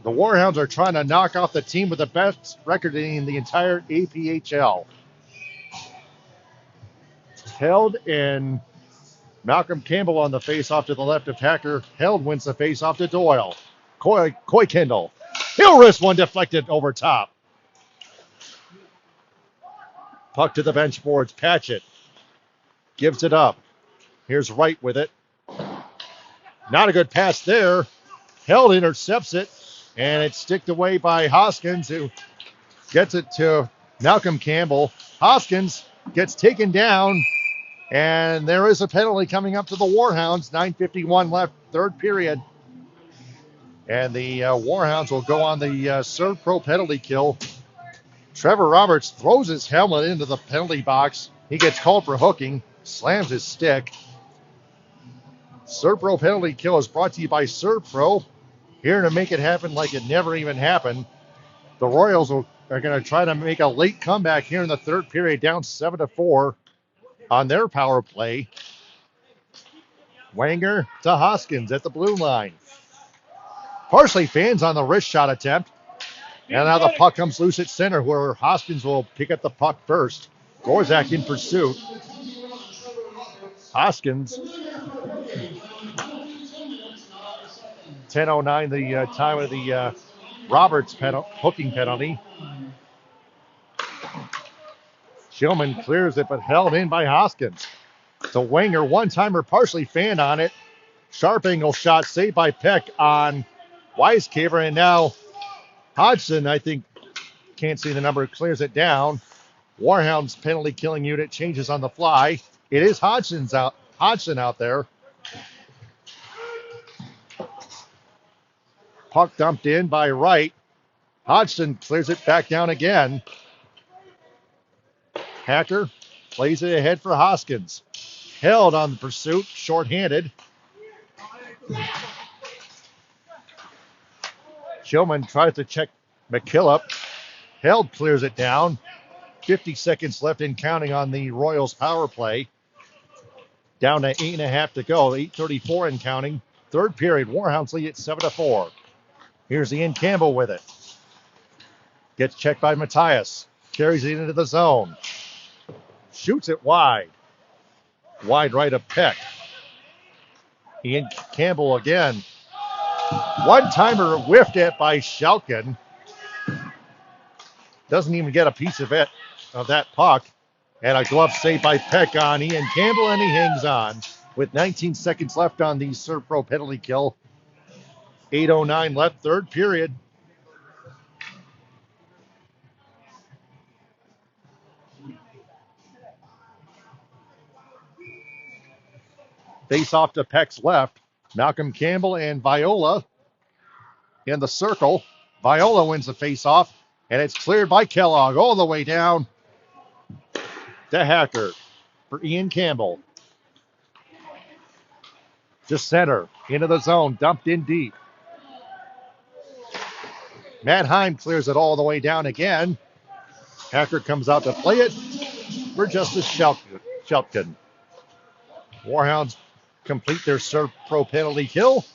The Warhounds are trying to knock off the team with the best record in the entire APHL. Held in Malcolm Campbell on the faceoff to the left of Hacker. Held wins the faceoff to Doyle. Coy Kendall. He'll wrist one, deflected over top. Puck to the bench boards. Patchett gives it up. Here's Wright with it. Not a good pass there. Held intercepts it, and it's sticked away by Hoskins, who gets it to Malcolm Campbell. Hoskins gets taken down, and there is a penalty coming up to the Warhounds. 9:51 left, third period. And the Warhounds will go on the serve pro penalty kill. Trevor Roberts throws his helmet into the penalty box. He gets called for hooking, slams his stick. Serve pro penalty kill is brought to you by Serve Pro, here to make it happen like it never even happened. The Royals are going to try to make a late comeback here in the third period, down 7-4 on their power play. Wanger to Hoskins at the blue line. Parsley fans on the wrist shot attempt. And now the puck comes loose at center, where Hoskins will pick up the puck first. Gorzak in pursuit. Hoskins. 10:09 the time of the Roberts hooking penalty. Shillman clears it, but held in by Hoskins. To Wanger, one-timer, partially fanned on it. Sharp angle shot saved by Peck on Weisskaver, and now Hodgson, I think, can't see the number, clears it down. Warhounds penalty killing unit changes on the fly. It is Hodgson out there. Puck dumped in by Wright. Hodgson clears it back down again. Hacker plays it ahead for Hoskins. Held on the pursuit, shorthanded. Shillman tries to check McKillop. Held clears it down. 50 seconds left in counting on the Royals power play. Down to 8.5 to go. 8:34 in counting. Third period. Warhounds lead at 7-4. Here's Ian Campbell with it. Gets checked by Matthias. Carries it into the zone. Shoots it wide. Wide right of Peck. Ian Campbell again. One-timer whiffed at by Schalken. Doesn't even get a piece of it, of that puck. And a glove save by Peck on Ian Campbell, and he hangs on. With 19 seconds left on the Serve Pro penalty kill. 8:09 left, third period. Face off to Peck's left. Malcolm Campbell and Viola in the circle. Viola wins the face-off, and it's cleared by Kellogg all the way down to Hacker for Ian Campbell. Just center, into the zone, dumped in deep. Matt Heim clears it all the way down again. Hacker comes out to play it for Justice Shelton. Warhounds complete their Serve Pro penalty kill.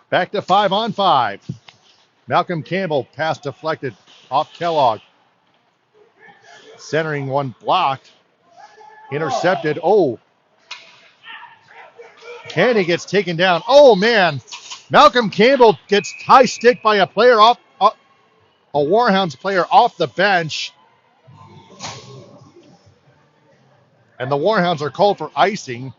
Back to 5-on-5. Malcolm Campbell, pass deflected off Kellogg. Centering one blocked. Intercepted. Oh. Kennedy gets taken down. Oh, man. Malcolm Campbell gets high stick by a player a Warhounds player off the bench. And the Warhounds are called for icing.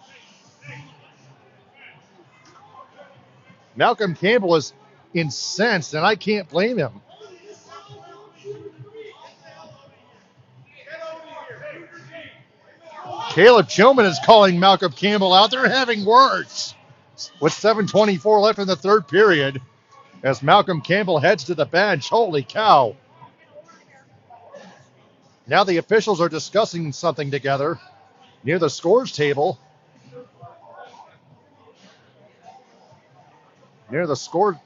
Malcolm Campbell is incensed, and I can't blame him. Caleb Chillman is calling Malcolm Campbell out. They're having words with 7:24 left in the third period as Malcolm Campbell heads to the bench. Holy cow. Now the officials are discussing something together near the scores table. Near the scores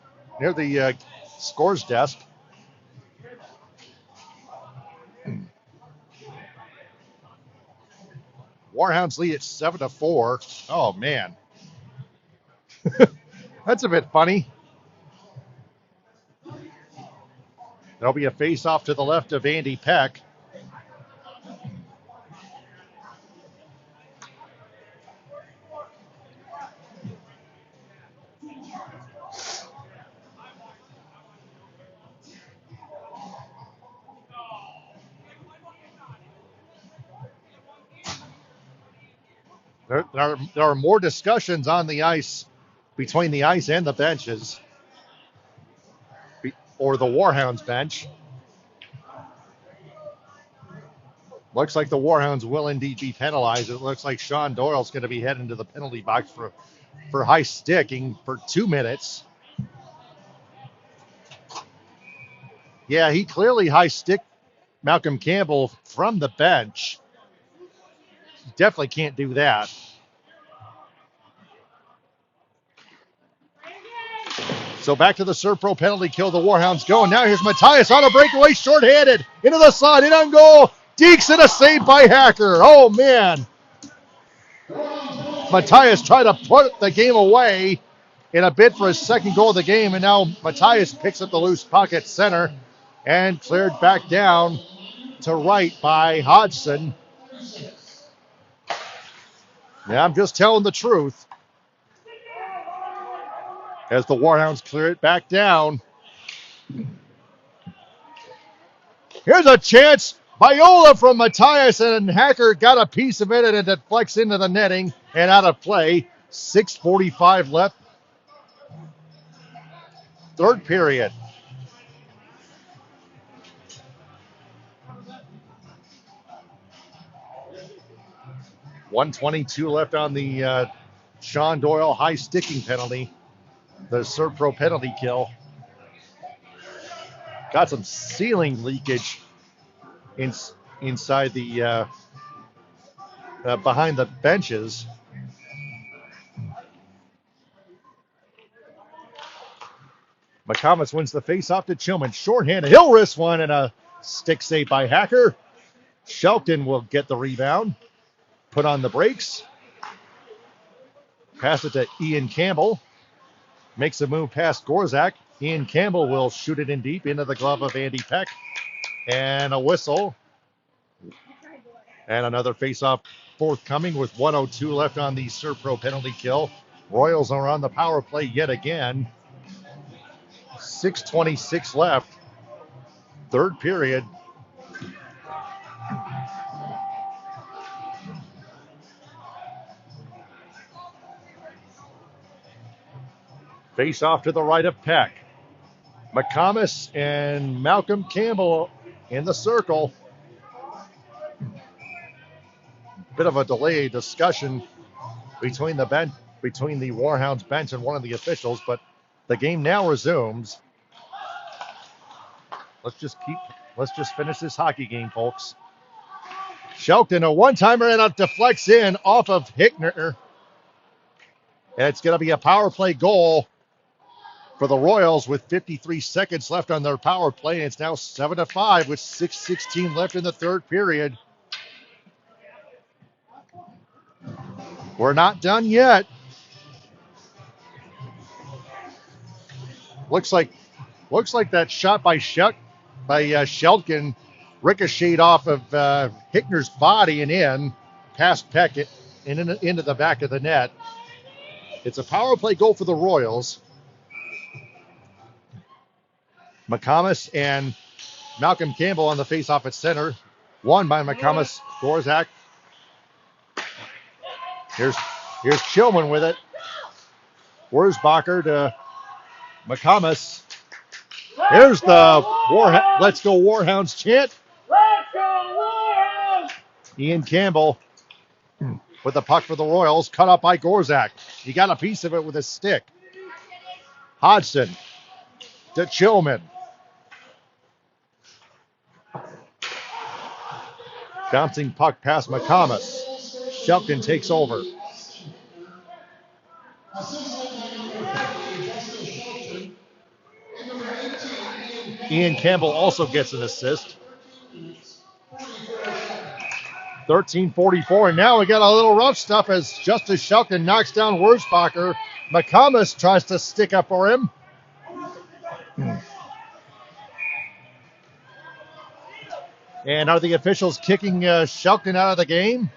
desk. Warhounds lead at 7-4. Oh, man. That's a bit funny. There'll be a face-off to the left of Andy Peck. There are more discussions on the ice, between the ice and the benches, or the Warhounds bench. Looks like the Warhounds will indeed be penalized. It looks like Sean Doyle's going to be heading to the penalty box for high sticking for 2 minutes. Yeah, he clearly high stick Malcolm Campbell from the bench. Definitely can't do that. So back to the serve pro penalty kill. The Warhounds go. And now here's Matthias on a breakaway, shorthanded. Into the side, in on goal. Deeks and a save by Hacker. Oh, man. Matthias tried to put the game away in a bid for his second goal of the game. And now Matthias picks up the loose puck at center and cleared back down to right by Hodgson. Yeah, I'm just telling the truth. As the Warhounds clear it back down. Here's a chance. Viola from Matthias, and Hacker got a piece of it, and it deflects into the netting and out of play. 6:45 left. Third period. .122 left on the Sean Doyle high sticking penalty. The serve pro penalty kill. Got some ceiling leakage inside the behind the benches. McComas wins the face-off to Chillman. Shorthanded. He'll wrist one and a stick save by Hacker. Shelton will get the rebound. Put on the brakes. Pass it to Ian Campbell. Makes a move past Gorzak. Ian Campbell will shoot it in deep into the glove of Andy Peck. And a whistle. And another face-off forthcoming with 1:02 left on the serve pro penalty kill. Royals are on the power play yet again. 6:26 left. Third period. Face off to the right of Peck. McComas and Malcolm Campbell in the circle. Bit of a delayed discussion between the Warhounds bench and one of the officials, but the game now resumes. Let's just finish this hockey game, folks. Shelton, a one-timer, and it deflects in off of Hickner. And it's going to be a power play goal for the Royals with 53 seconds left on their power play. And it's now 7-5 with 6:16 left in the third period. We're not done yet. Looks like that shot by Shelton ricocheted off of Hickner's body and in, past Peck and into the back of the net. It's a power play goal for the Royals. McComas and Malcolm Campbell on the face-off at center. Won by McComas. Gorzak. Here's Chillman with it. Wurzbacher to McComas. Here's the Let's Go Warhounds chant. Let's go, Warhounds! Ian Campbell with the puck for the Royals. Cut up by Gorzak. He got a piece of it with his stick. Hodgson to Chillman. Bouncing puck past McComas. Shelton takes over. Ian Campbell also gets an assist. 13:44, and now we got a little rough stuff as Justice Shelton knocks down Wurzbacher. McComas tries to stick up for him. And are the officials kicking Shelton out of the game?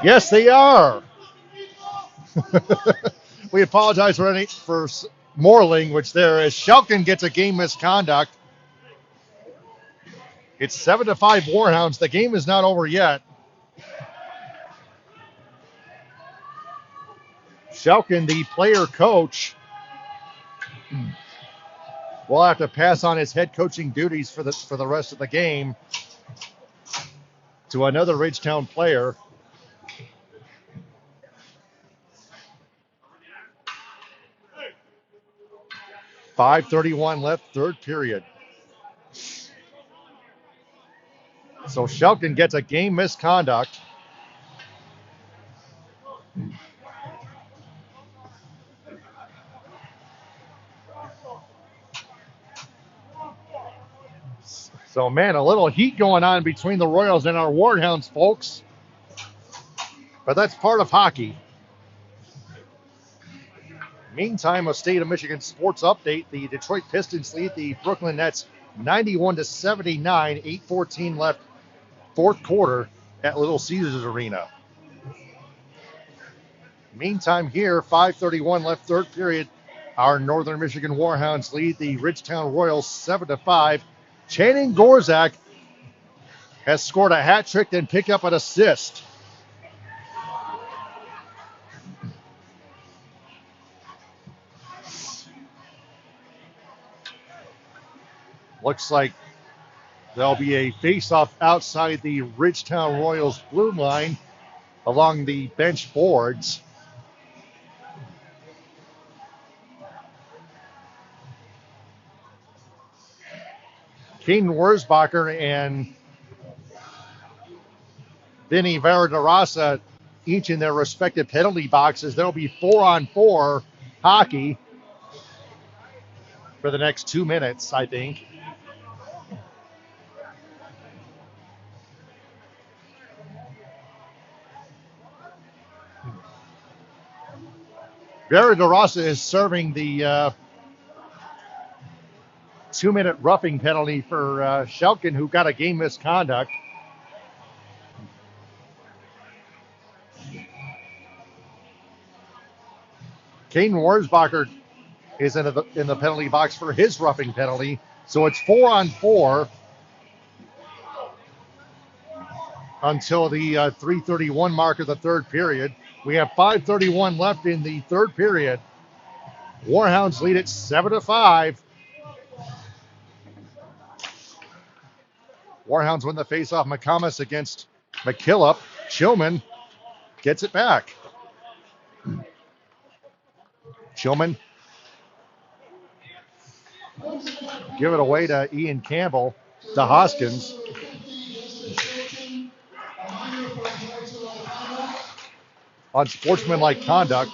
Yes, they are. We apologize for more language there as Shelton gets a game misconduct. It's 7-5 Warhounds. The game is not over yet. Shelton, the player coach, will have to pass on his head coaching duties for the rest of the game to another Ridgetown player. .5:31 left, third period. So Shelton gets a game misconduct. So, man, a little heat going on between the Royals and our Warhounds, folks. But that's part of hockey. Meantime, a State of Michigan sports update. The Detroit Pistons lead the Brooklyn Nets 91-79, 8:14 left, fourth quarter at Little Caesars Arena. Meantime, here, 5:31 left, third period. Our Northern Michigan Warhounds lead the Ridgetown Royals 7-5. Channing Gorzak has scored a hat trick and picked up an assist. Looks like there'll be a face-off outside the Ridgetown Royals blue line along the bench boards. Caden Wurzbacher and Vinny Varadarasa each in their respective penalty boxes. There'll be 4-on-4 hockey for the next 2 minutes, I think. Varadarasa is serving the 2-minute roughing penalty for Shelton, who got a game misconduct. Caden Wurzbacher is in the penalty box for his roughing penalty. So it's 4-on-4 until the 3:31 mark of the third period. We have 5:31 left in the third period. Warhounds lead it 7-5. Warhounds win the faceoff. McComas against McKillop. Chillman gets it back. Chillman give it away to Ian Campbell, to Hoskins. Unsportsmanlike conduct.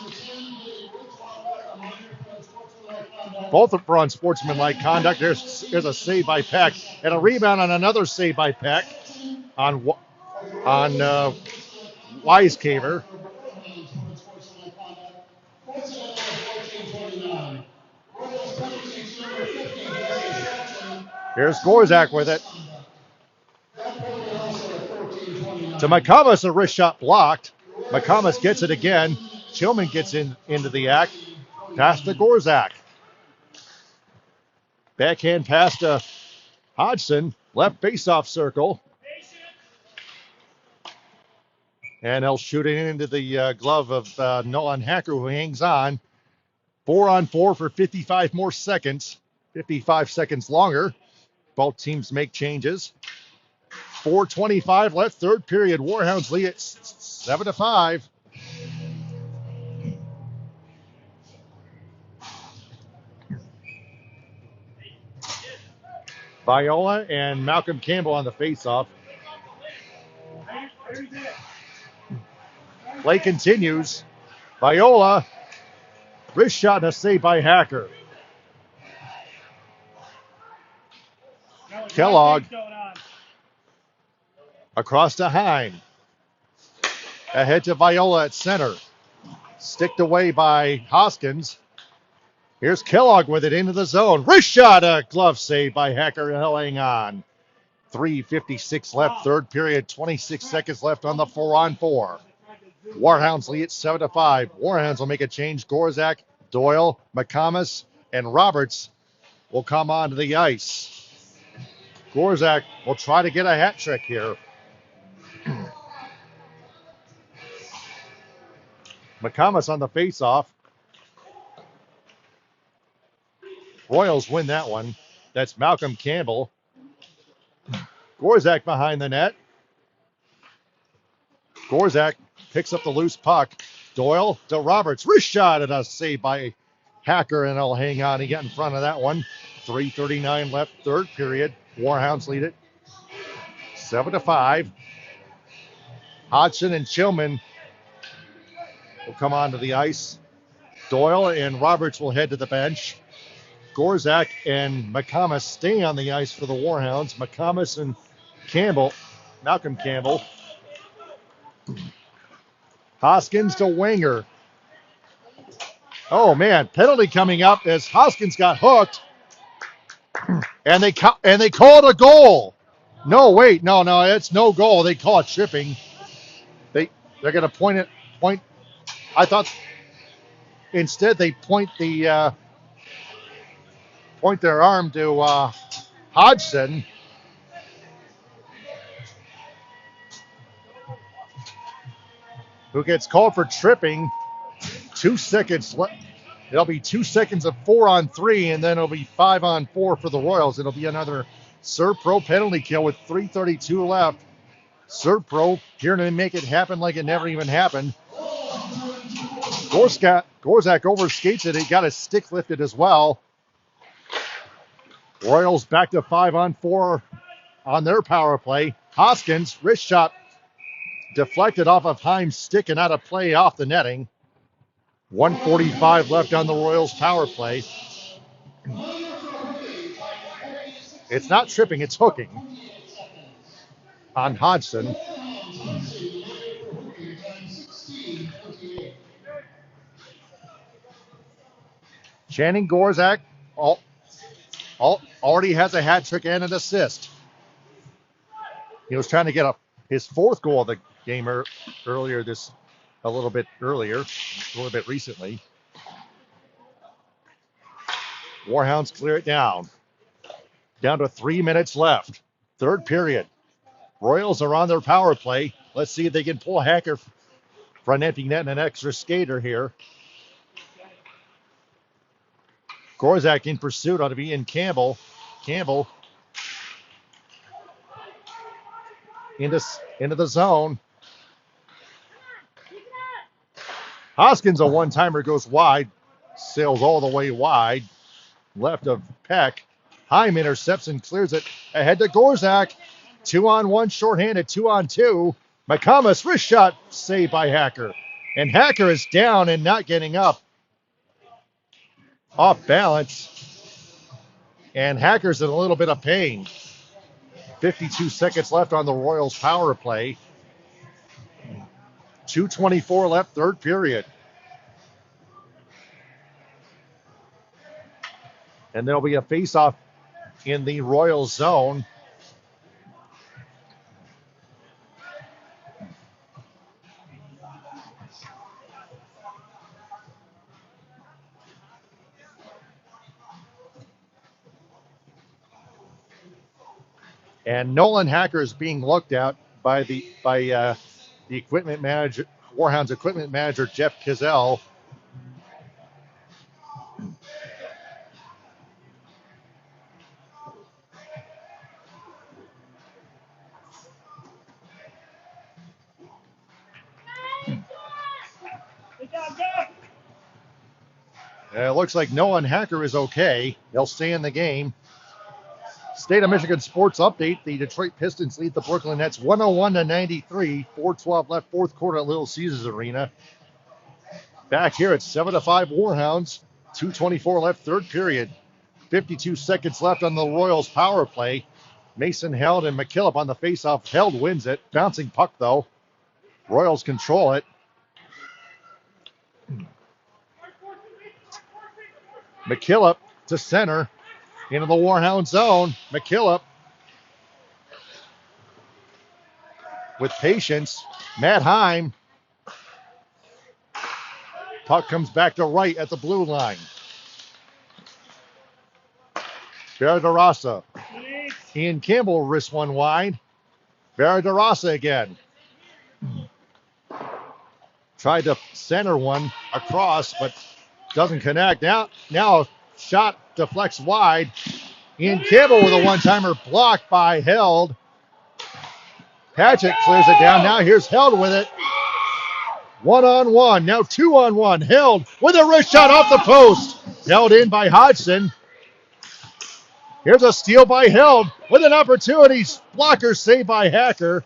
Both are for unsportsmanlike conduct. There's a save by Peck and a rebound on another save by Peck on Wisecaver. Here's Gorzak with it. To McComas, a wrist shot blocked. McComas gets it again. Chillman gets into the act. Pass to Gorzak. Backhand pass to Hodgson. Left faceoff circle. And he'll shoot it into the glove of Nolan Hacker, who hangs on. 4-on-4 for 55 more seconds. 55 seconds longer. Both teams make changes. 4:25 left, third period. Warhounds lead it 7-5. Viola and Malcolm Campbell on the faceoff. Play continues. Viola, wrist shot and a save by Hacker. Kellogg across to Hine. Ahead to Viola at center. Sticked away by Hoskins. Here's Kellogg with it into the zone. Wrist shot, a glove save by Hacker, and he'll hang on. 3:56 left, third period, 26 seconds left on the 4-on-4. Warhounds lead it 7-5. Warhounds will make a change. Gorzak, Doyle, McComas, and Roberts will come onto the ice. Gorzak will try to get a hat trick here. McComas on the faceoff. Royals win that one. That's Malcolm Campbell. Gorzak behind the net. Gorzak picks up the loose puck. Doyle to Roberts. Wrist shot and a save by Hacker, and he'll hang on. He got in front of that one. 3:39 left, third period. Warhounds lead it 7-5. Hodgson and Chillman will come onto the ice. Doyle and Roberts will head to the bench. Gorzak and McComas stay on the ice for the Warhounds. McComas and Malcolm Campbell. Hoskins to Wenger. Oh man, penalty coming up as Hoskins got hooked, and they called a goal. No, wait, no, it's no goal. They call it tripping. They're gonna point. I thought instead they point their arm to Hodgson. Who gets called for tripping. 2 seconds left. It'll be 2 seconds of 4-on-3, and then it'll be 5-on-4 for the Royals. It'll be another Serpro penalty kill with 3:32 left. Serpro here to make it happen like it never even happened. Gorzak overskates it. He got his stick lifted as well. Royals back to 5-on-4 on their power play. Hoskins, wrist shot deflected off of Heim's stick and out of play off the netting. 1:45 left on the Royals power play. It's not tripping, it's hooking on Hodgson. Channing Gorzak already has a hat trick and an assist. He was trying to get his fourth goal of the game a little bit recently. Warhounds clear it down. Down to 3 minutes left. Third period. Royals are on their power play. Let's see if they can pull Hacker for an empty net and an extra skater here. Gorzak in pursuit ought to be in Campbell. Campbell into the zone. Hoskins, a one-timer, goes wide. Sails all the way wide. Left of Peck. Heim intercepts and clears it ahead to Gorzak. 2-on-1 shorthanded, 2-on-2. McComas, wrist shot, saved by Hacker. And Hacker is down and not getting up. Off balance. And Hacker's in a little bit of pain. 52 seconds left on the Royals power play. 2:24 left, third period. And there'll be a face-off in the Royals zone. And Nolan Hacker is being looked at by the equipment manager, Warhounds equipment manager Jeff Kizell. It looks like Nolan Hacker is okay. He'll stay in the game. State of Michigan sports update. The Detroit Pistons lead the Brooklyn Nets 101-93. 4:12 left, fourth quarter at Little Caesars Arena. Back here at 7-5 Warhounds. 2:24 left, third period. 52 seconds left on the Royals power play. Mason Held and McKillop on the faceoff. Held wins it. Bouncing puck though. Royals control it. McKillop to center. Into the Warhound zone. McKillop with patience. Matt Heim. Puck comes back to right at the blue line. Verderasa. Ian Campbell wrists one wide. Verderasa again. Tried to center one across, but doesn't connect. Now shot deflects wide. Ian Campbell with a one-timer blocked by Held. Patchett clears it down. Now here's Held with it. 1-on-1. Now 2-on-1. Held with a wrist shot off the post. Held in by Hodgson. Here's a steal by Held with an opportunity. Blocker saved by Hacker.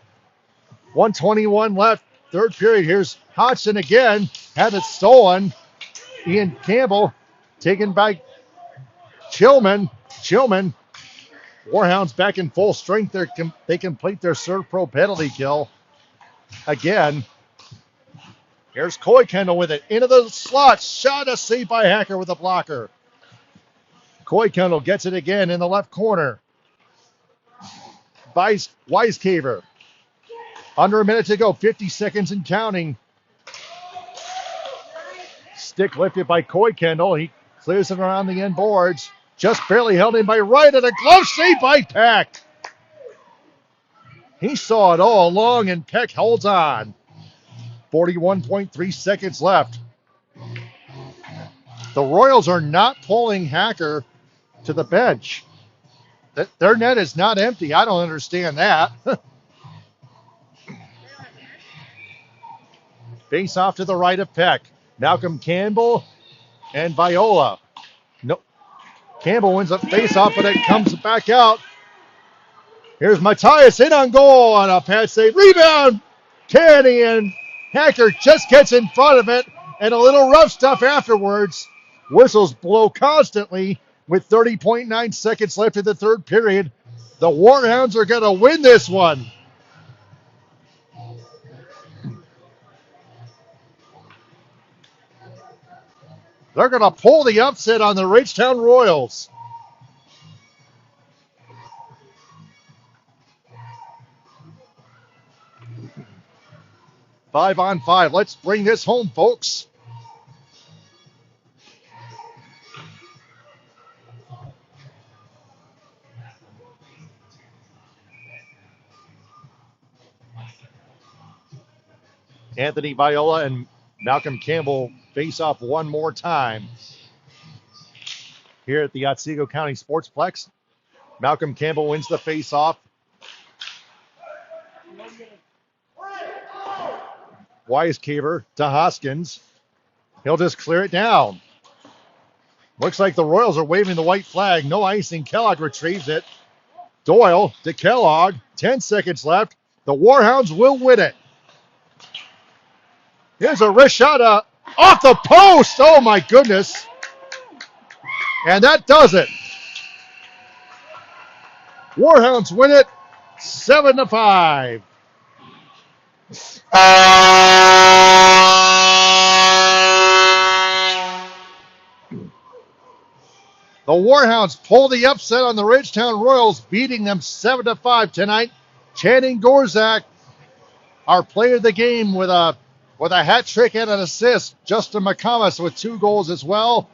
1:21 left, third period. Here's Hodgson again. Had it stolen. Ian Campbell taken by Chillman. Warhounds back in full strength. They complete their Serve Pro penalty kill. Again, here's Coy Kendall with it. Into the slot. Shot a save by Hacker with a blocker. Coy Kendall gets it again in the left corner. By Wisecaver. Under a minute to go. 50 seconds and counting. Stick lifted by Coy Kendall. He clears it around the end boards. Just barely held in by Wright, and a glove save by Peck. He saw it all along, and Peck holds on. 41.3 seconds left. The Royals are not pulling Hacker to the bench. Their net is not empty. I don't understand that. Face off to the right of Peck. Malcolm Campbell and Viola. No, Campbell wins a face-off, but it comes back out. Here's Matthias in on goal on a pass save. Rebound! Kennedy, and Hacker just gets in front of it, and a little rough stuff afterwards. Whistles blow constantly with 30.9 seconds left in the third period. The Warhounds are going to win this one. They're going to pull the upset on the Ridgetown Royals. Five on five. Let's bring this home, folks. Anthony Viola and Malcolm Campbell face off one more time here at the Otsego County Sportsplex. Malcolm Campbell wins the face-off. Wisecaver to Hoskins. He'll just clear it down. Looks like the Royals are waving the white flag. No icing. Kellogg retrieves it. Doyle to Kellogg. 10 seconds left. The Warhounds will win it. Here's a wrist shot off the post. Oh, my goodness. And that does it. Warhounds win it 7-5. The Warhounds pull the upset on the Ridgetown Royals, beating them 7-5 tonight. Channing Gorzak, our player of the game, with a hat trick and an assist. Justin McComas with 2 goals as well.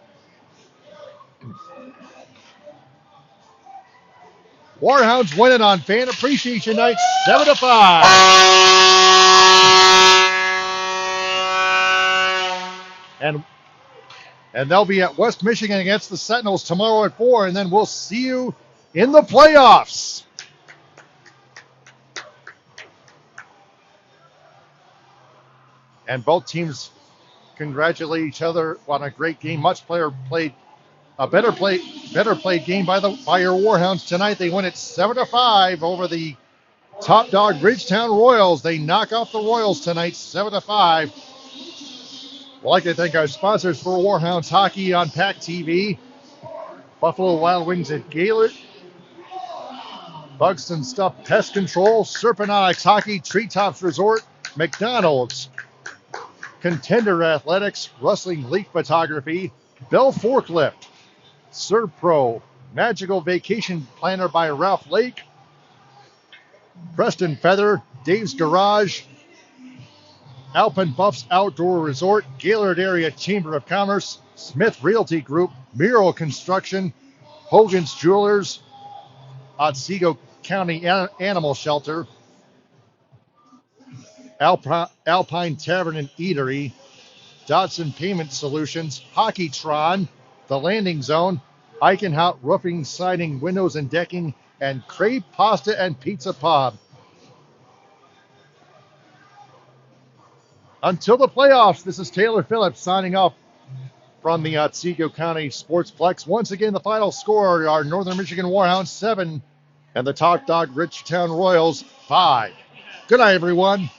Warhounds win it on Fan Appreciation Night 7-5. And they'll be at West Michigan against the Sentinels tomorrow at 4, and then we'll see you in the playoffs. And both teams congratulate each other on a great game. A better played game by your Warhounds tonight. They win it 7-5 over the top dog Ridgetown Royals. They knock off the Royals tonight 7-5. I'd like to thank our sponsors for Warhounds Hockey on PAC TV. Buffalo Wild Wings at Gaylord. Bugston Stuff Pest Control. Serpentonics Hockey. Treetops Resort. McDonald's. Contender Athletics. Rustling Leaf Photography. Bell Forklift. Serve Pro. Magical Vacation Planner by Ralph Lake. Preston Feather. Dave's Garage. Alpine Buffs Outdoor Resort, Gaylord Area Chamber of Commerce, Smith Realty Group, Mural Construction, Hogan's Jewelers, Otsego County Animal Shelter, Alpine Tavern and Eatery, Dodson Payment Solutions, Hockeytron, The Landing Zone, Eichenhout Roofing, Siding, Windows and Decking, and Crave Pasta and Pizza Pub. Until the playoffs, this is Taylor Phillips signing off from the Otsego County Sportsplex. Once again, the final score are Northern Michigan Warhounds 7 and the Talk Dog Ridgetown Royals 5. Good night, everyone.